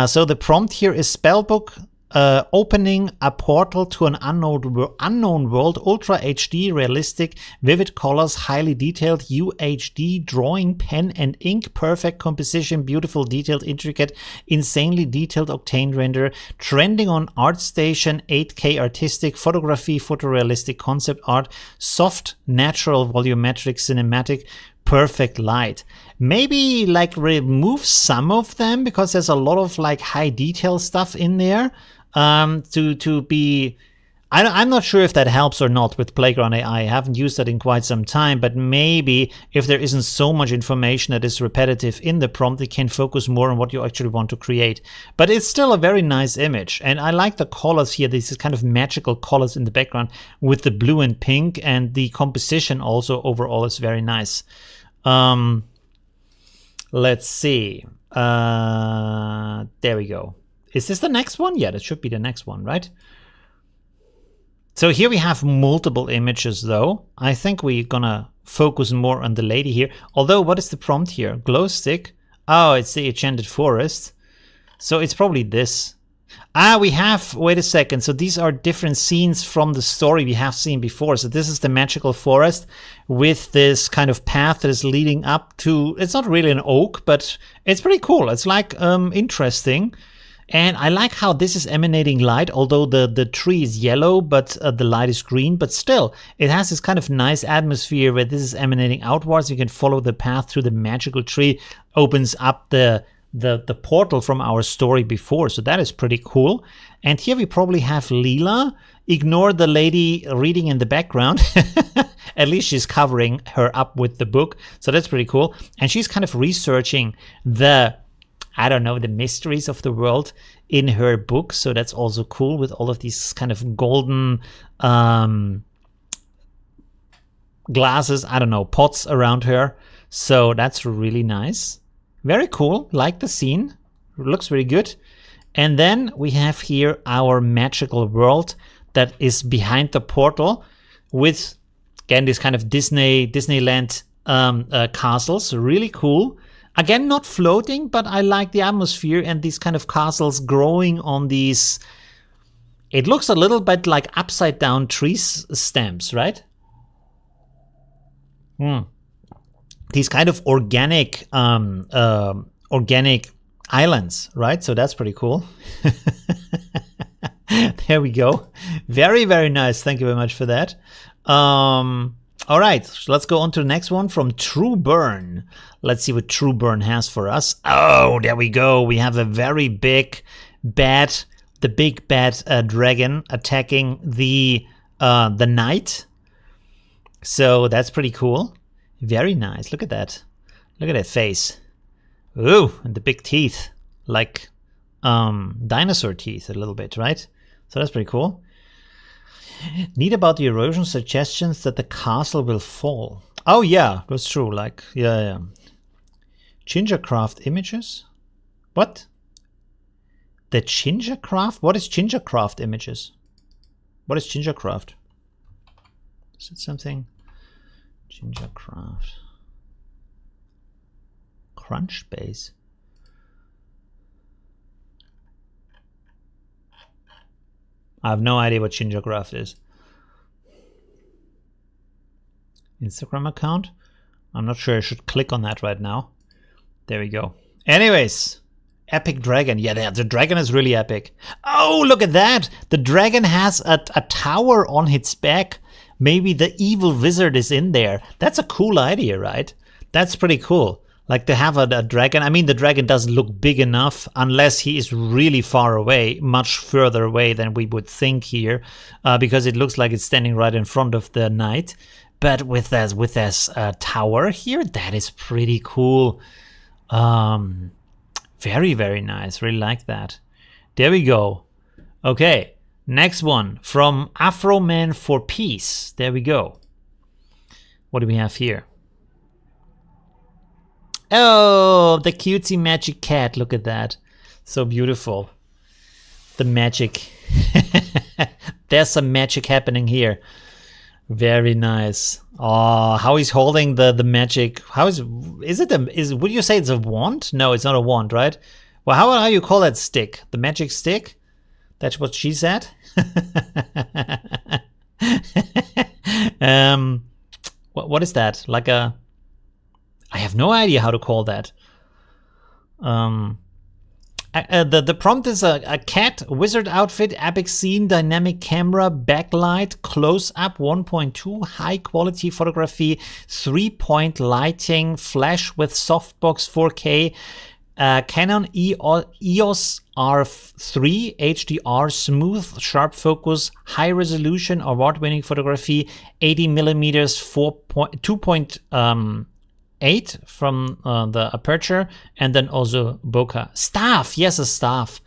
So the prompt here is spellbook opening a portal to an unknown world, ultra HD, realistic, vivid colors, highly detailed, UHD, drawing, pen and ink, perfect composition, beautiful, detailed, intricate, insanely detailed octane render, trending on ArtStation, 8K artistic, photography, photorealistic concept art, soft, natural, volumetric, cinematic, perfect light. Maybe like remove some of them because there's a lot of like high detail stuff in there. To be, I'm not sure if that helps or not with Playground AI. I haven't used that in quite some time, but maybe if there isn't so much information that is repetitive in the prompt, it can focus more on what you actually want to create. But it's still a very nice image, and I like the colors here. These kind of magical colors in the background with the blue and pink, and the composition also overall is very nice. Let's see. There we go. Is this the next one? Yeah, that should be the next one, right? So here we have multiple images though. I think we're gonna focus more on the lady here. Although, what is the prompt here? Glow stick. Oh, it's the enchanted forest. So it's probably this. We have, wait a second. So these are different scenes from the story we have seen before. So this is the magical forest with this kind of path that is leading up to, it's not really an oak, but it's pretty cool. It's like interesting. And I like how this is emanating light, although the tree is yellow, but the light is green. But still, it has this kind of nice atmosphere where this is emanating outwards. You can follow the path through the magical tree, opens up the portal from our story before. So that is pretty cool. And here we probably have Lila. Ignore the lady reading in the background. At least she's covering her up with the book. So that's pretty cool. And she's kind of researching the, I don't know, the mysteries of the world in her book. So that's also cool with all of these kind of golden glasses, I don't know, pots around her. So that's really nice. Very cool. Like the scene. Looks very good. And then we have here our magical world that is behind the portal with, again, this kind of Disneyland castles. Really cool. Again, not floating, but I like the atmosphere and these kind of castles growing on these. It looks a little bit like upside down tree stems, right? These kind of organic islands, right? So that's pretty cool. There we go. Very, very nice. Thank you very much for that. All right, so let's go on to the next one from True Burn. Let's see what True Burn has for us. Oh, there we go. We have a very big bad, the big bad dragon attacking the knight. So that's pretty cool. Very nice. Look at that. Look at that face. Ooh, and the big teeth, like dinosaur teeth a little bit, right? So that's pretty cool. Neat about the erosion suggestions that the castle will fall. Oh yeah, that's true. Like, yeah. Gingercraft images? What? The Gingercraft? What is Gingercraft images? What is Gingercraft? Is it something? Gingercraft. Crunchbase. I have no idea what Gingercraft is. Instagram account? I'm not sure I should click on that right now. There we go. Anyways, epic dragon. Yeah, the dragon is really epic. Oh, look at that. The dragon has a tower on its back. Maybe the evil wizard is in there. That's a cool idea, right? That's pretty cool. Like to have a dragon. I mean, the dragon doesn't look big enough unless he is really far away, much further away than we would think here, because it looks like it's standing right in front of the knight. But with this tower here, that is pretty cool. Very, very nice. Really like that. There we go. Okay, next one from Afro Man for Peace. There we go. What do we have here? Oh, the cutesy magic cat. Look at that. So beautiful. The magic. There's some magic happening here. Very nice. Oh, how he's holding the magic. How is it? Would you say it's a wand? No, it's not a wand, right? Well, how you call that stick? The magic stick? That's what she said. What is that? Like a? I have no idea how to call that. The prompt is a cat wizard outfit, epic scene, dynamic camera, backlight, close up 1.2, high quality photography, 3-point lighting, flash with softbox 4K, Canon EOS R3 HDR, smooth, sharp focus, high resolution, award-winning photography, 80 millimeters, 2.8 from the aperture, and then also bokeh. Staff, yes, a staff.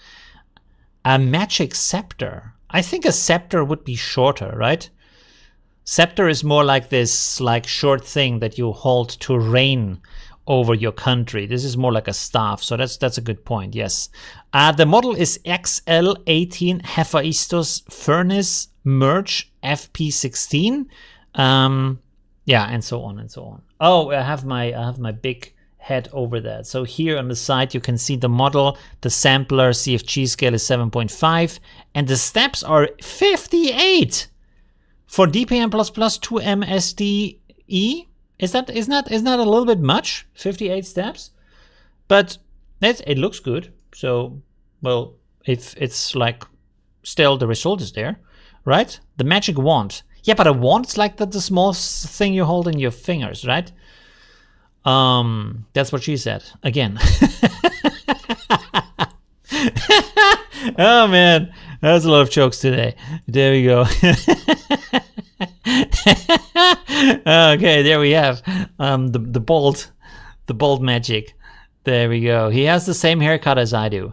A magic scepter. I think a scepter would be shorter, right? Scepter is more like this, like short thing that you hold to reign over your country. This is more like a staff, so that's a good point. Yes. The model is XL18 Hephaistos Furnace Merge FP16. Yeah, and so on and so on. Oh, I have my big head over that. So here on the side you can see the model. The sampler CFG scale is 7.5, and the steps are 58 for DPM++ 2M SDE. Is that a little bit much? 58 steps, but it looks good. So, well, if it's like still the result is there, right? The magic wand. Yeah, but a wand's like the small thing you hold in your fingers, right? That's what she said. Again. Oh man, that's a lot of jokes today. There we go. Okay, there we have the bold magic. There we go. He has the same haircut as I do.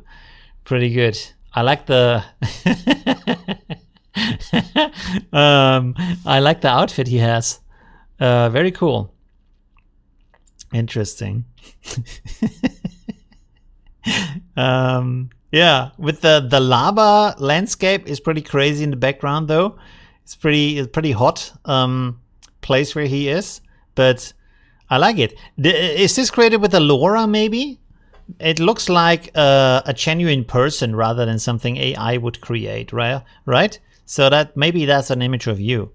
Pretty good. I like the I like the outfit he has. Very cool. Interesting. Yeah, with the lava landscape is pretty crazy in the background though. It's pretty hot place where he is, but I like it. Is this created with a LoRa maybe? It looks like a genuine person rather than something AI would create, right? So that maybe that's an image of you.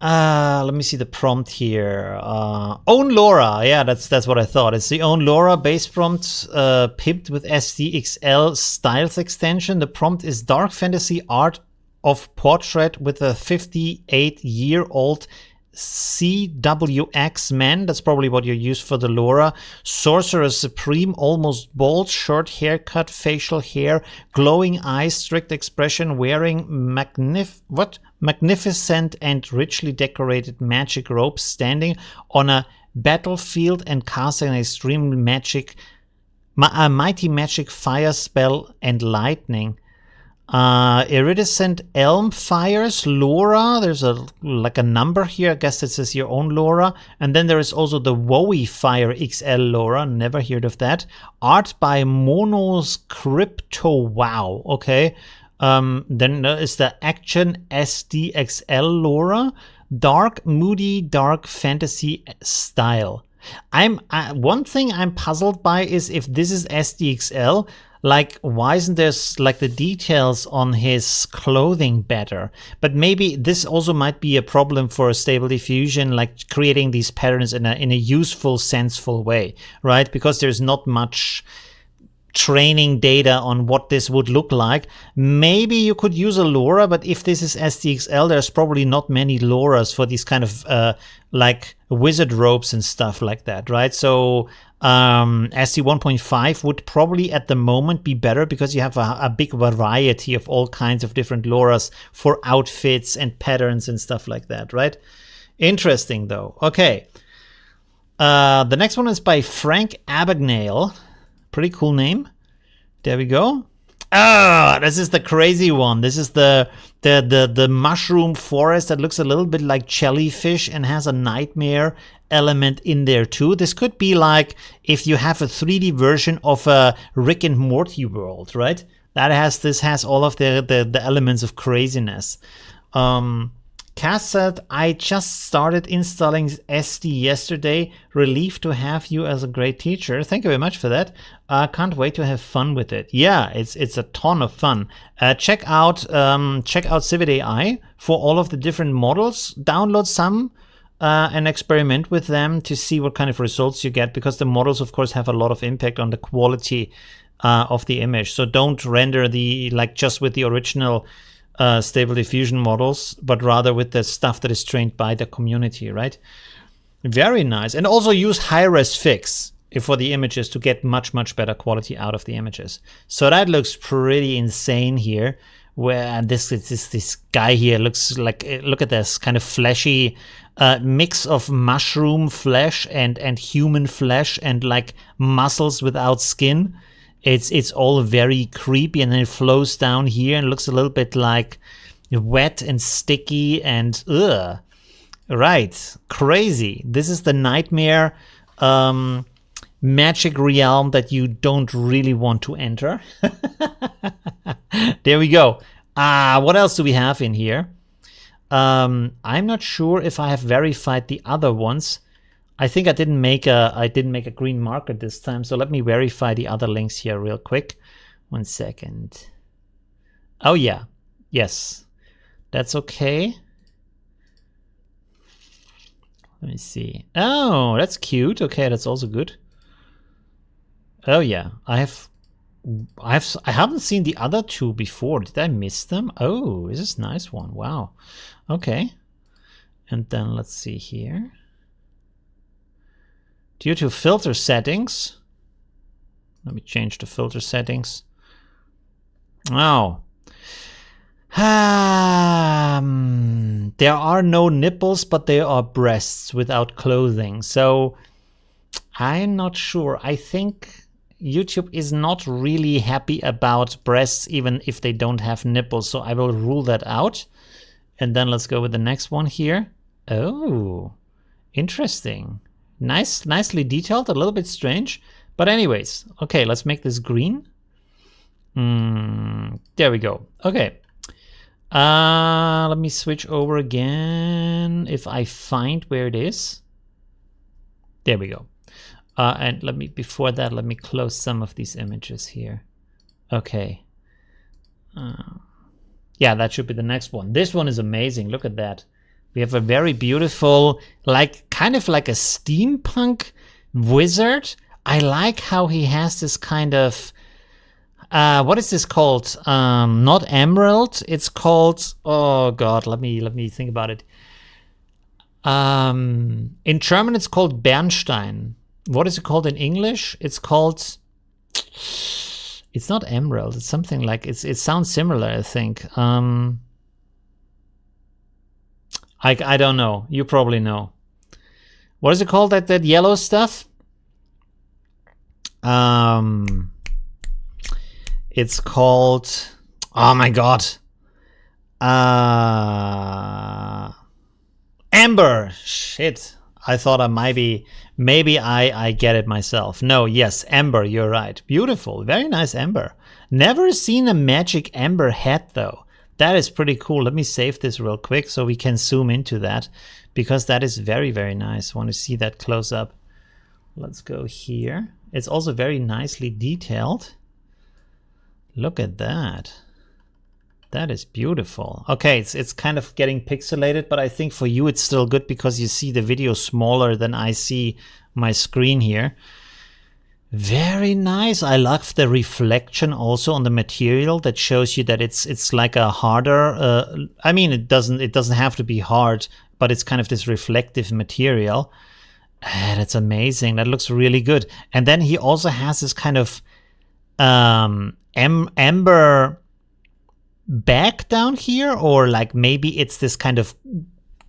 Let me see the prompt here. Own LoRa. Yeah, that's what I thought. It's the own LoRa base prompt pipped with SDXL styles extension. The prompt is dark fantasy art of portrait with a 58-year-old CWX man. That's probably what you use for the LoRa. Sorcerer Supreme, almost bald, short haircut, facial hair, glowing eyes, strict expression, wearing magnificent and richly decorated magic robes, standing on a battlefield and casting an extreme magic, a mighty magic fire spell and lightning. Iridescent elm fires, LoRa. There's a number here. I guess this is your own LoRa. And then there is also the Wowie Fire XL LoRa. Never heard of that. Art by Monos Crypto. Wow. Okay. Then there is the Action SDXL LoRa. Dark, moody, dark fantasy style. One thing I'm puzzled by is if this is SDXL. Like, why isn't there like the details on his clothing better? But maybe this also might be a problem for Stable Diffusion, like creating these patterns in a useful, senseful way, right? Because there's not much training data on what this would look like. Maybe you could use a LoRa, but if this is SDXL, there's probably not many LoRas for these kind of like wizard robes and stuff like that, right? So SD 1.5 would probably at the moment be better because you have a big variety of all kinds of different LoRas for outfits and patterns and stuff like that, right? Interesting though. Okay. The next one is by Frank Abagnale. Pretty cool name. There we go. Oh, this is the crazy one. This is the mushroom forest that looks a little bit like jellyfish and has a nightmare element in there too. This could be like if you have a 3D version of a Rick and Morty world, right? This has all of the elements of craziness. Cass said, I just started installing SD yesterday. Relieved to have you as a great teacher. Thank you very much for that. Can't wait to have fun with it. Yeah, it's a ton of fun. Check out Civet AI for all of the different models. Download some and experiment with them to see what kind of results you get, because the models, of course, have a lot of impact on the quality of the image. So don't render just with the original Stable Diffusion models, but rather with the stuff that is trained by the community, right? Very nice. And also use high-res fix for the images to get much, much better quality out of the images. So that looks pretty insane here, where this guy here looks like, look at this kind of fleshy mix of mushroom flesh and human flesh and like muscles without skin. It's all very creepy, and then it flows down here and looks a little bit like wet and sticky and ugh. Right, crazy. This is the nightmare magic realm that you don't really want to enter. There we go. What else do we have in here? I'm not sure if I have verified the other ones. I think I didn't make a green marker this time, so let me verify the other links here real quick. 1 second. Oh yeah, yes, that's okay. Let me see. Oh, that's cute. Okay, that's also good. Oh yeah, I haven't seen the other two before. Did I miss them? Oh, this is a nice one. Wow. Okay, and then let's see here. Due to filter settings, let me change the filter settings. Oh. There are no nipples, but there are breasts without clothing. So I'm not sure. I think YouTube is not really happy about breasts, even if they don't have nipples. So I will rule that out. And then let's go with the next one here. Oh, interesting. Nicely detailed, a little bit strange. But anyways, okay, let's make this green. There we go. Okay. Let me switch over again. If I find where it is. There we go. And before that, let me close some of these images here. Okay. Yeah, that should be the next one. This one is amazing. Look at that. We have a very beautiful, kind of like a steampunk wizard. I like how he has this kind of, what is this called? Not emerald. It's called, oh God, let me think about it. In German, it's called Bernstein. What is it called in English? It's called, it's not emerald. It's something like, it sounds similar, I think. I don't know. You probably know. What is it called? That yellow stuff? It's called. Oh my God. Amber. Shit. I thought I might be. Maybe I get it myself. No. Yes. Amber. You're right. Beautiful. Very nice amber. Never seen a magic amber hat though. That is pretty cool. Let me save this real quick so we can zoom into that, because that is very, very nice. I want to see that close up. Let's go here. It's also very nicely detailed. Look at that. That is beautiful. Okay, it's kind of getting pixelated, but I think for you it's still good because you see the video smaller than I see my screen here. Very nice. I love the reflection also on the material that shows you that it's like a harder. I mean, it doesn't have to be hard, but it's kind of this reflective material. That's amazing. That looks really good. And then he also has this kind of amber back down here, or like maybe it's this kind of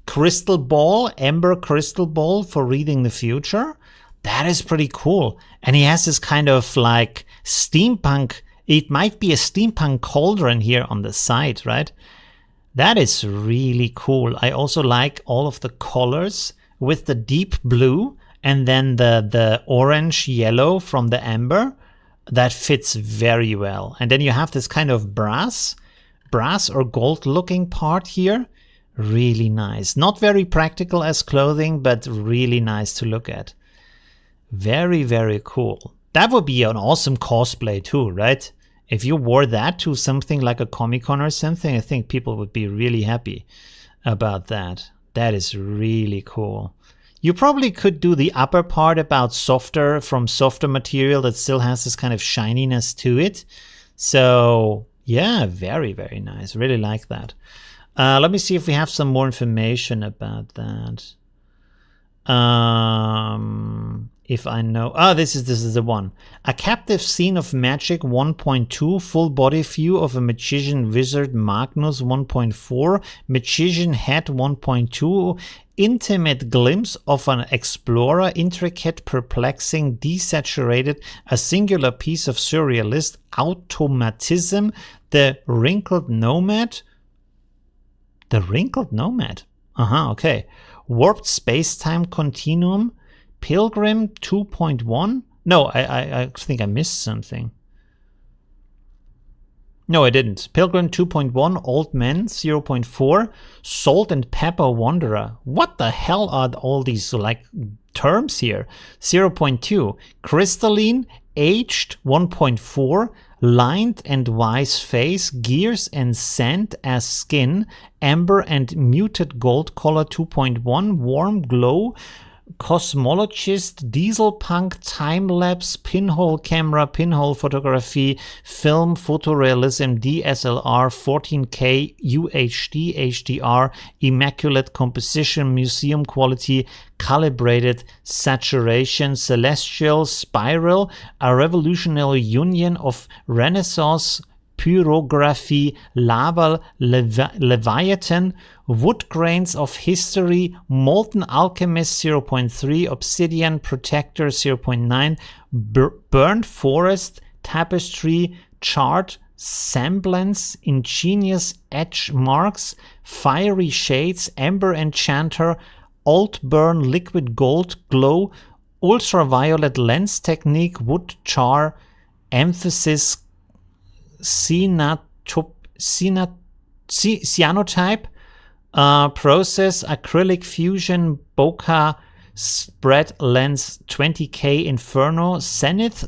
crystal ball, amber crystal ball for reading the future. That is pretty cool. And he has this kind of like steampunk It might be a steampunk cauldron here on the side, right? That is really cool. I also like all of the colors with the deep blue and then the orange yellow from the amber. That fits very well. And then you have this kind of brass or gold looking part here. Really nice. Not very practical as clothing, but really nice to look at. Very, very cool. That would be an awesome cosplay too, right? If you wore that to something like a Comic-Con or something, I think people would be really happy about that. That is really cool. You probably could do the upper part about softer material that still has this kind of shininess to it. So yeah, very, very nice. Really like that. Let me see if we have some more information about that. If I know, this is the one. A captive scene of magic 1.2, full body view of a magician wizard Magnus 1.4, magician head 1.2, intimate glimpse of an explorer, intricate, perplexing, desaturated, a singular piece of surrealist automatism, the wrinkled nomad. The wrinkled nomad. Okay. Warped space-time continuum. Pilgrim 2.1? No, I think I missed something. No, I didn't. Pilgrim 2.1, Old Men 0.4, Salt and Pepper Wanderer. What the hell are all these like terms here? 0.2, Crystalline, Aged 1.4, Lined and Wise Face, Gears and Sand as Skin, Amber and Muted Gold Color 2.1, Warm Glow, Cosmologist, Diesel Punk, Time Lapse, Pinhole Camera, Pinhole Photography, Film, Photorealism, DSLR, 14K, UHD, HDR, Immaculate Composition, Museum Quality, Calibrated Saturation, Celestial, Spiral, a revolutionary union of Renaissance, Pyrography, Lava, Leviathan, Wood Grains of History, Molten Alchemist 0.3, Obsidian Protector 0.9, Burnt Forest, Tapestry, Chart, Semblance, Ingenious Edge Marks, Fiery Shades, Ember Enchanter, Alt Burn, Liquid Gold, Glow, Ultraviolet Lens Technique, Wood Char, Emphasis, cyanotype, process, acrylic fusion, bokeh, spread lens 20K Inferno, Zenith,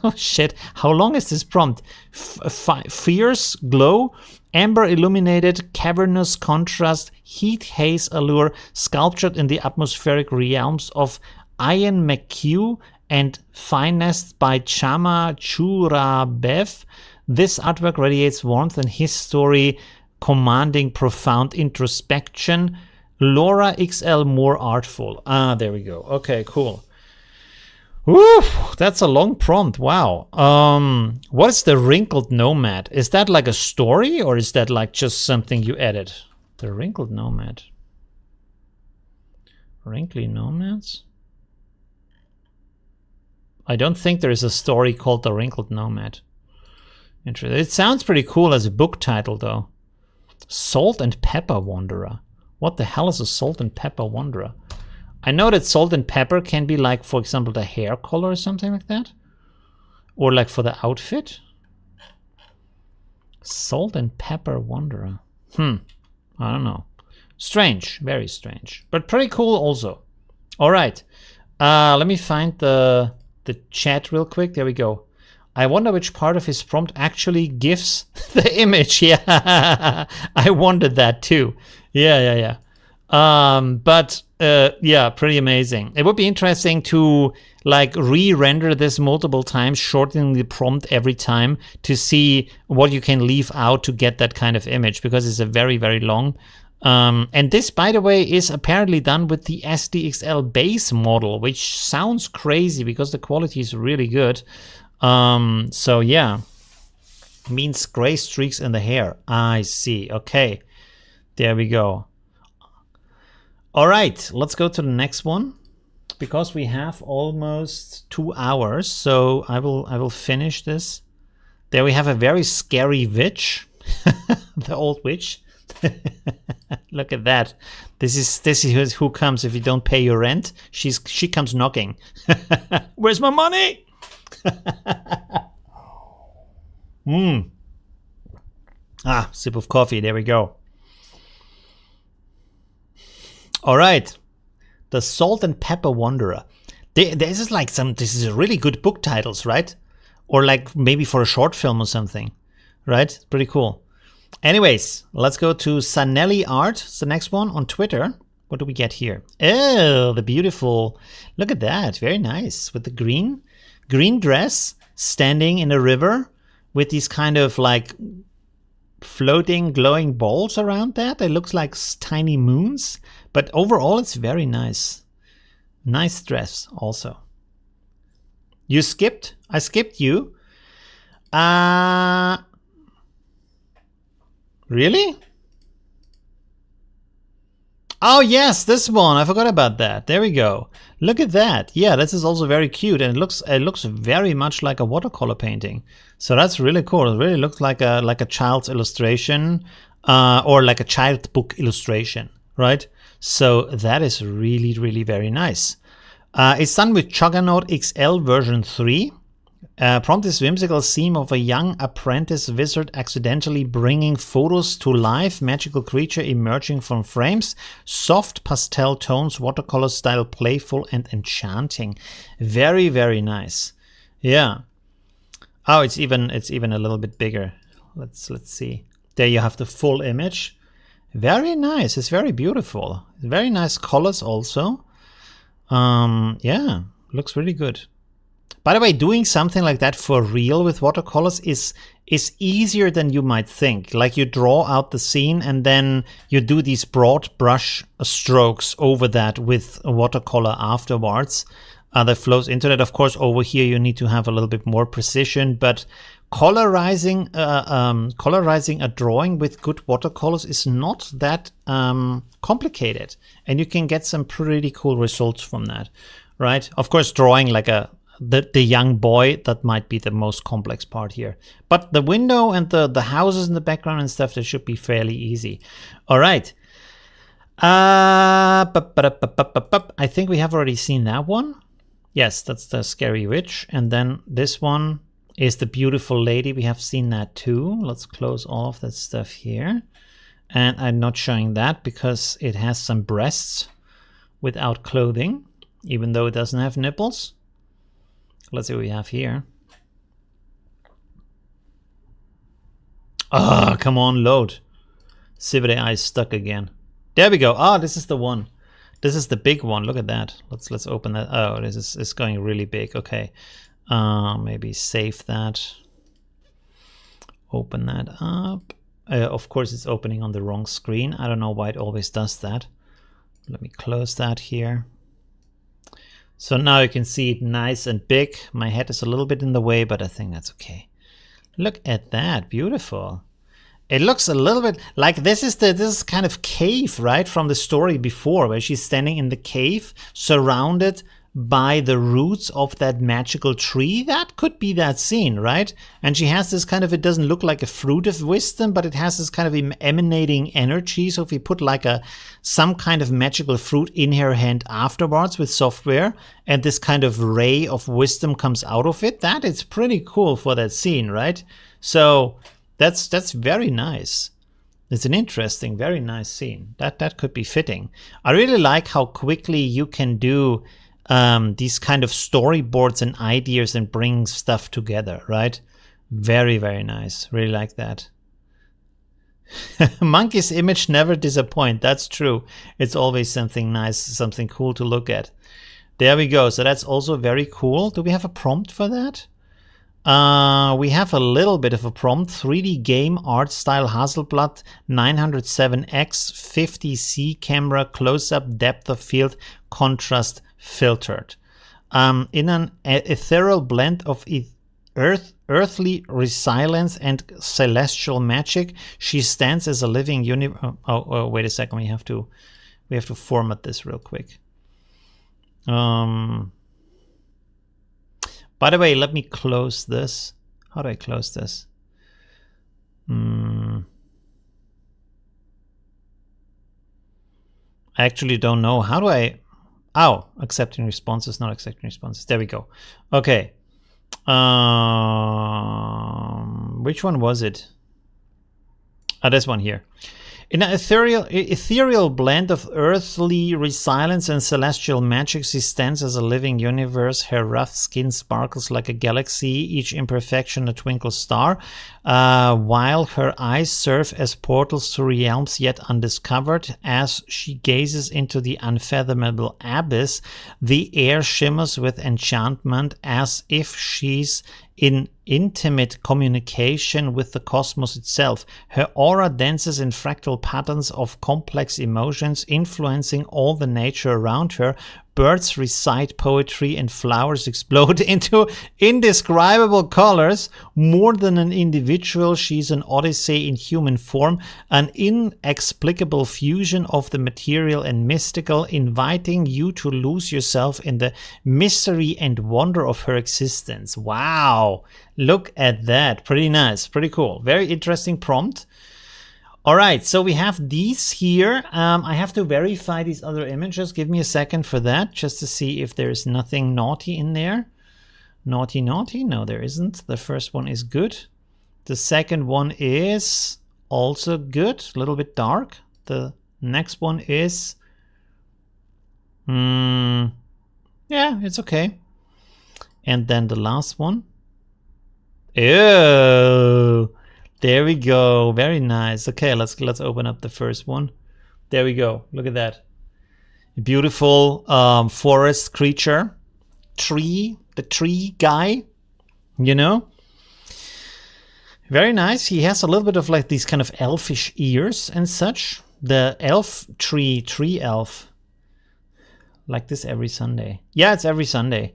oh shit, how long is this prompt? Fierce glow, amber illuminated, cavernous contrast, heat haze allure, sculptured in the atmospheric realms of Ian McHugh and finest by Chama Churabev. This artwork radiates warmth and history, commanding profound introspection. Laura XL more artful. There we go. Okay, cool. Woo, that's a long prompt. Wow. What is the Wrinkled Nomad? Is that like a story or is that like just something you added? The Wrinkled Nomad. Wrinkly Nomads? I don't think there is a story called The Wrinkled Nomad. Interesting. It sounds pretty cool as a book title, though. Salt and Pepper Wanderer. What the hell is a Salt and Pepper Wanderer? I know that salt and pepper can be like, for example, the hair color or something like that. Or like for the outfit. Salt and Pepper Wanderer. I don't know. Strange. Very strange. But pretty cool also. All right. Let me find the chat real quick. There we go. I wonder which part of his prompt actually gives the image. Yeah, I wondered that too. Yeah. Yeah, pretty amazing. It would be interesting to like re-render this multiple times, shortening the prompt every time to see what you can leave out to get that kind of image, because it's a very, very long. And this, by the way, is apparently done with the SDXL base model, which sounds crazy because the quality is really good. So yeah, means gray streaks in the hair. I see. Okay, there we go. All right, let's go to the next one because we have almost 2 hours. So I will finish this There we have a very scary witch. The old witch. Look at that. This is who comes if you don't pay your rent. She comes knocking. Where's my money? Sip of coffee. There we go. All right. The Salt and Pepper Wanderer. This is really good book titles, right? Or like maybe for a short film or something, right? Pretty cool. Anyways, let's go to Sanelli Art. It's the next one on Twitter. What do we get here? Oh, the beautiful. Look at that. Very nice. With the green dress standing in a river with these kind of like floating glowing balls around that. It looks like tiny moons. But overall, it's very nice. Nice dress also. You skipped? I skipped you. Really? Oh yes, this one. I forgot about that. There we go. Look at that. Yeah, this is also very cute, and it looks very much like a watercolor painting. So that's really cool. It really looks like a child's illustration, or like a child book illustration, right? So that is really, really very nice. It's done with Juggernaut XL version 3. Prompt is whimsical scene of a young apprentice wizard accidentally bringing photos to life, magical creature emerging from frames, soft pastel tones, watercolor style, playful and enchanting. Very, very nice. Yeah. Oh, it's even a little bit bigger. Let's see. There you have the full image. Very nice. It's very beautiful. Very nice colors also. Yeah, looks really good. By the way, doing something like that for real with watercolors is easier than you might think. Like you draw out the scene and then you do these broad brush strokes over that with a watercolor afterwards. That flows into that. Of course, over here you need to have a little bit more precision, but colorizing a drawing with good watercolors is not that complicated, and you can get some pretty cool results from that, right? Of course, drawing like the young boy, that might be the most complex part here, but the window and the houses in the background and stuff, that should be fairly easy. All right. I think we have already seen that one. Yes, that's the scary witch, and then this one is the beautiful lady. We have seen that too. Let's close all of that stuff here. And I'm not showing that because it has some breasts without clothing, even though it doesn't have nipples. Let's see what we have here. Ah, come on, load. Sivere eye is stuck again. There we go. Ah, this is the one. This is the big one. Look at that. Let's open that. Oh, this is going really big. Okay. Maybe save that. Open that up. Of course, it's opening on the wrong screen. I don't know why it always does that. Let me close that here. So now you can see it nice and big. My head is a little bit in the way, but I think that's okay. Look at that. Beautiful. It looks a little bit like this is kind of cave, right, from the story before, where she's standing in the cave surrounded by the roots of that magical tree. That could be that scene, right? And she has this kind of, it doesn't look like a fruit of wisdom, but it has this kind of emanating energy. So if we put like some kind of magical fruit in her hand afterwards with software, and this kind of ray of wisdom comes out of it, that is pretty cool for that scene, right? So that's very nice. It's an interesting, very nice scene. That could be fitting. I really like how quickly you can do these kind of storyboards and ideas and bring stuff together, right? Very, very nice. Really like that. Monkey's image never disappoint. That's true. It's always something nice, something cool to look at. There we go. So that's also very cool. Do we have a prompt for that? We have a little bit of a prompt. 3D game, art style, Hasselblad, 907X, 50C camera, close-up, depth of field, contrast, filtered. In an ethereal blend of earthly resilience and celestial magic, she stands as a living universe. Oh, wait a second. We have to format this real quick. By the way, let me close this. How do I close this? I actually don't know. How do I... Oh, accepting responses, not accepting responses. There we go. Okay. Which one was it? This one here. In an ethereal blend of earthly resilience and celestial magic, she stands as a living universe. Her rough skin sparkles like a galaxy, each imperfection a twinkle star, while her eyes serve as portals to realms yet undiscovered. As she gazes into the unfathomable abyss, the air shimmers with enchantment, as if she's in intimate communication with the cosmos itself. Her aura dances in fractal patterns of complex emotions, influencing all the nature around her. Birds recite poetry and flowers explode into indescribable colors. More than an individual, she's an odyssey in human form, an inexplicable fusion of the material and mystical, inviting you to lose yourself in the mystery and wonder of her existence. Wow, look at that. Pretty nice, pretty cool. Very interesting prompt. All right, so we have these here. I have to verify these other images. Give me a second for that, just to see if there's nothing naughty in there. Naughty, naughty? No, there isn't. The first one is good. The second one is also good, a little bit dark. The next one is... yeah, it's okay. And then the last one. Ew! There we go. Very nice. Okay, let's open up the first one. There we go. Look at that. Beautiful forest creature. Tree. The tree guy. You know? Very nice. He has a little bit of like these kind of elfish ears and such. The elf tree elf. Like this every Sunday. Yeah, it's every Sunday.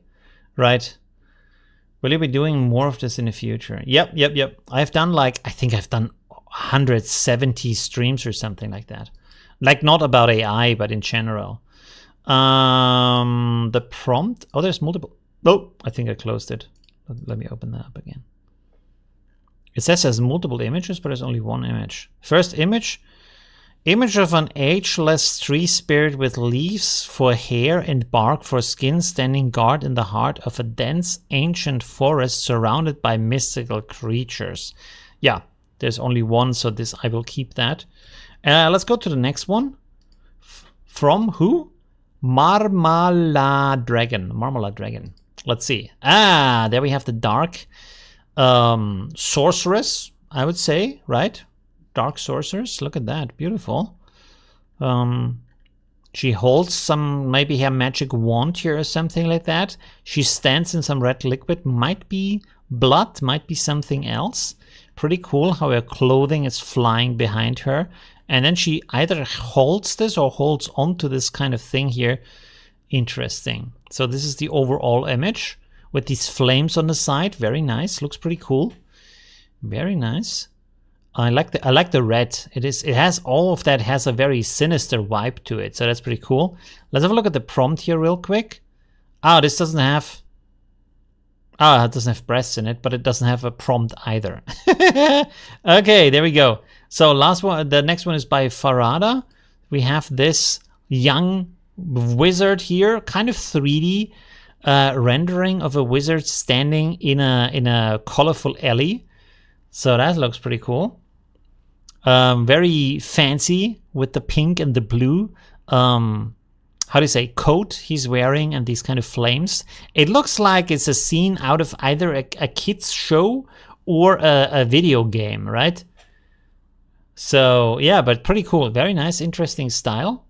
Right. Will you be doing more of this in the future? Yep. I've done like, I think I've done 170 streams or something like that. Like not about AI, but in general. The prompt. Oh, there's multiple. Oh, I think I closed it. Let me open that up again. It says there's multiple images, but there's only one image. First image. Image of an ageless tree spirit with leaves for hair and bark for skin, standing guard in the heart of a dense ancient forest surrounded by mystical creatures. Yeah, there's only one, so this I will keep that. Let's go to the next one. From who? Marmalade Dragon. Marmalade Dragon. Let's see. Ah, there we have the dark sorceress, I would say, right? Dark sorceress. Look at that. Beautiful. She holds some, maybe her magic wand here or something like that. She stands in some red liquid. Might be blood, might be something else. Pretty cool how her clothing is flying behind her. And then she either holds this or holds onto this kind of thing here. Interesting. So this is the overall image with these flames on the side. Very nice. Looks pretty cool. Very nice. I like the red. It has all of that, has a very sinister vibe to it. So that's pretty cool. Let's have a look at the prompt here real quick. Oh, this doesn't have... Oh, it doesn't have breasts in it, but it doesn't have a prompt either. Okay, there we go. So last one, the next one is by Farada. We have this young wizard here, kind of 3D rendering of a wizard standing in a colorful alley. So that looks pretty cool. Very fancy with the pink and the blue. How do you say, coat he's wearing and these kind of flames. It looks like it's a scene out of either a kid's show or a video game, right? So yeah, but pretty cool. Very nice, interesting style.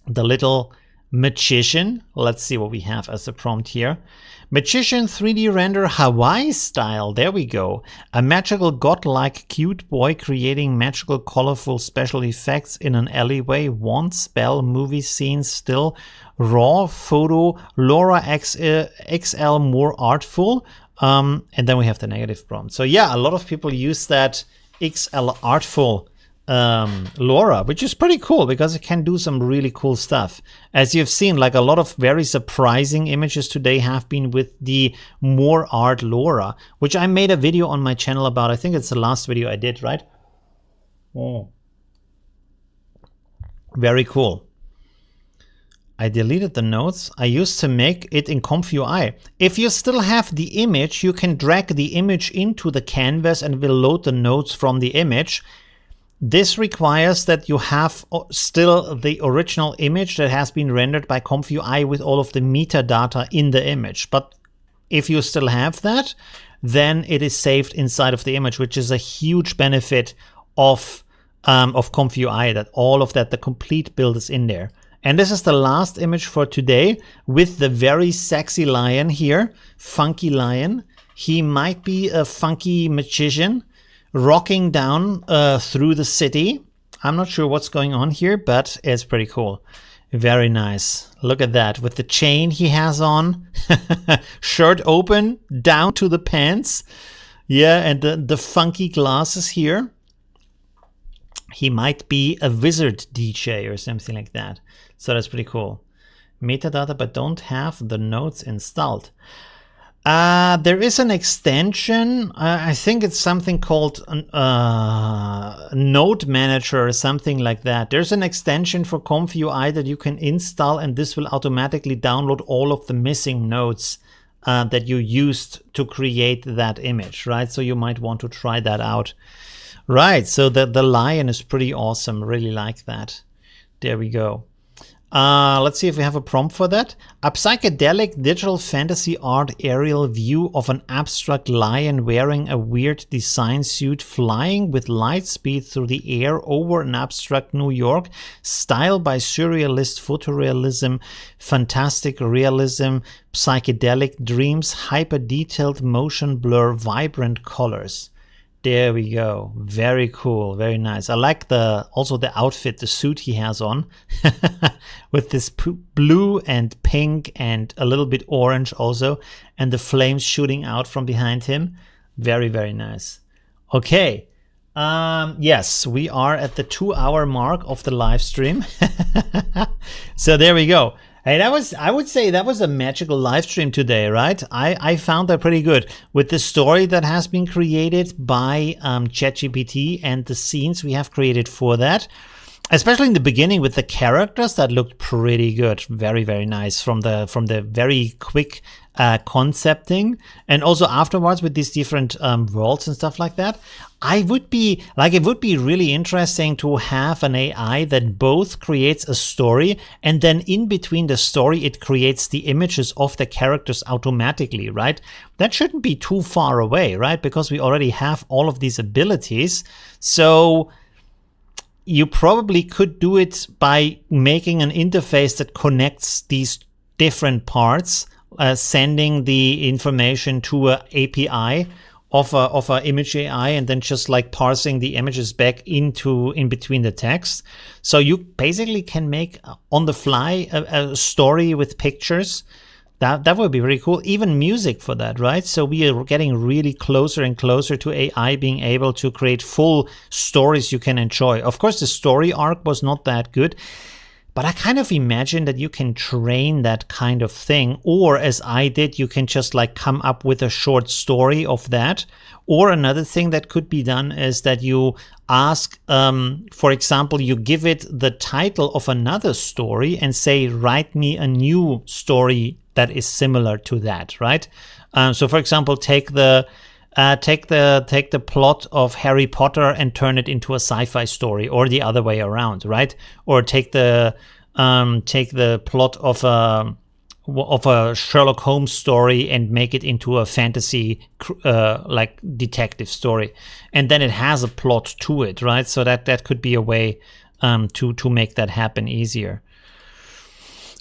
The little magician. Let's see what we have as a prompt here. Magician 3D render Hawaii style. There we go. A magical godlike cute boy creating magical colorful special effects in an alleyway. One spell, movie scene, still, raw photo, Laura XL more artful. And then we have the negative prompt. So yeah, a lot of people use that XL artful LoRa, which is pretty cool because it can do some really cool stuff. As you've seen, like a lot of very surprising images today have been with the More Art LoRa, which I made a video on my channel about. I think it's the last video I did, right? Oh. Very cool. I deleted the notes I used to make it in ComfUI. If you still have the image, you can drag the image into the canvas and will load the notes from the image. This requires that you have still the original image that has been rendered by ComfUI with all of the metadata in the image. But if you still have that, then it is saved inside of the image, which is a huge benefit of ComfUI, that all of that, the complete build is in there. And this is the last image for today with the very sexy lion here, funky lion. He might be a funky magician rocking down through the city. I'm not sure what's going on here, but it's pretty cool. Very nice. Look at that with the chain he has on, shirt open down to the pants. Yeah, and the funky glasses here. He might be a wizard DJ or something like that. So that's pretty cool. Metadata, but don't have the notes installed. There is an extension. I think it's something called Node Manager or something like that. There's an extension for ComfUI that you can install, and this will automatically download all of the missing nodes that you used to create that image, right? So you might want to try that out. Right, so the lion is pretty awesome. Really like that. There we go. Let's see if we have a prompt for that. A psychedelic digital fantasy art aerial view of an abstract lion wearing a weird design suit flying with light speed through the air over an abstract New York, styled by surrealist photorealism, fantastic realism, psychedelic dreams, hyper-detailed motion blur, vibrant colors. There we go. Very cool. Very nice. I like also the outfit, the suit he has on with this blue and pink and a little bit orange also, and the flames shooting out from behind him. Very, very nice. Okay. Yes, we are at the 2-hour mark of the live stream. So there we go. Hey, I would say that was a magical live stream today, right? I found that pretty good with the story that has been created by ChatGPT and the scenes we have created for that. Especially in the beginning with the characters, that looked pretty good. Very, very nice from the very quick concepting, and also afterwards with these different worlds and stuff like that. It would be really interesting to have an AI that both creates a story and then in between the story it creates the images of the characters automatically, right? That shouldn't be too far away, right? Because we already have all of these abilities. So you probably could do it by making an interface that connects these different parts, sending the information to an API of a image AI, and then just like parsing the images back in between the text. So you basically can make on the fly a story with pictures. That would be really cool. Even music for that, right? So we are getting really closer and closer to AI being able to create full stories you can enjoy. Of course, the story arc was not that good, but I kind of imagine that you can train that kind of thing. Or as I did, you can just like come up with a short story of that. Or another thing that could be done is that you ask, for example, you give it the title of another story and say, write me a new story that is similar to that, right? So for example, take the plot of Harry Potter and turn it into a sci-fi story, or the other way around, right? Or take the plot of a Sherlock Holmes story and make it into a fantasy like detective story, and then it has a plot to it, right? So that could be a way to make that happen easier.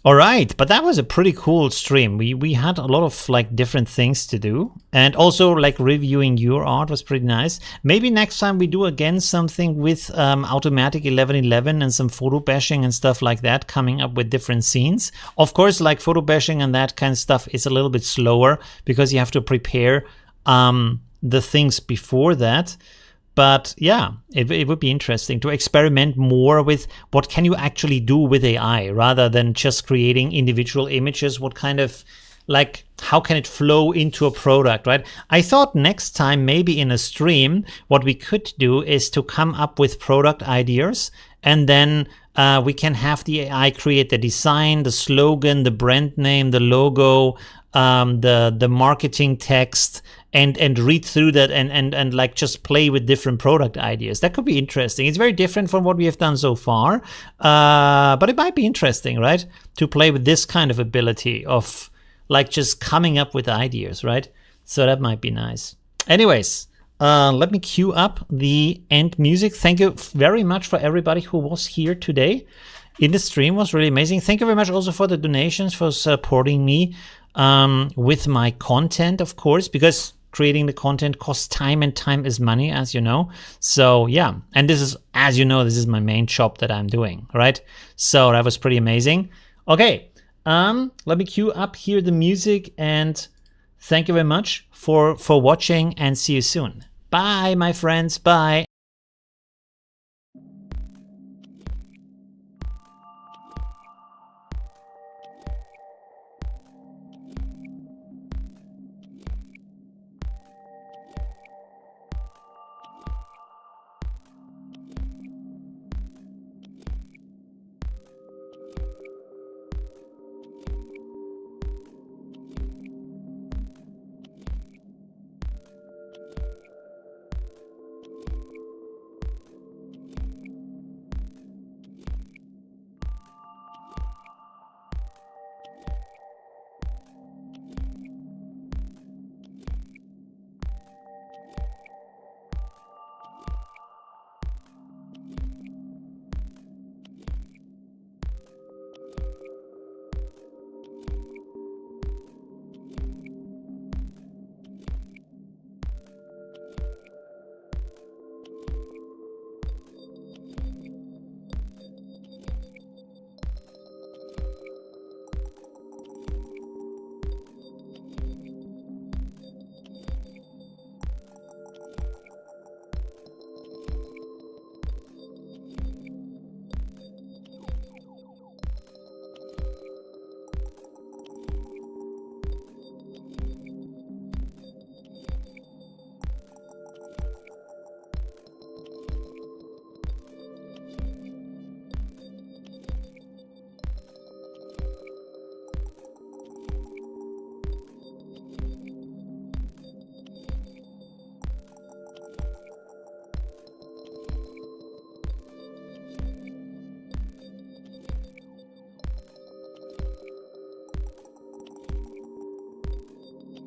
All right, but that was a pretty cool stream. We had a lot of like different things to do, and also like reviewing your art was pretty nice. Maybe next time we do again something with Automatic 1111 and some photo bashing and stuff like that, coming up with different scenes. Of course, like photo bashing and that kind of stuff is a little bit slower because you have to prepare the things before that. But yeah, it would be interesting to experiment more with what can you actually do with AI rather than just creating individual images. What kind of, like, how can it flow into a product, right? I thought next time, maybe in a stream, what we could do is to come up with product ideas, and then we can have the AI create the design, the slogan, the brand name, the logo, the marketing text, and read through that and like just play with different product ideas. That could be interesting. It's very different from what we have done so far, but it might be interesting, right? To play with this kind of ability of like just coming up with ideas, right? So that might be nice. Anyways, let me cue up the end music. Thank you very much for everybody who was here today in the stream. It was really amazing. Thank you very much also for the donations, for supporting me with my content, of course, because creating the content costs time, and time is money, as you know. So yeah, and this is, as you know, this is my main job that I'm doing, right? So that was pretty amazing. Okay, let me cue up here the music, and thank you very much for watching, and see you soon. Bye, my friends. Bye.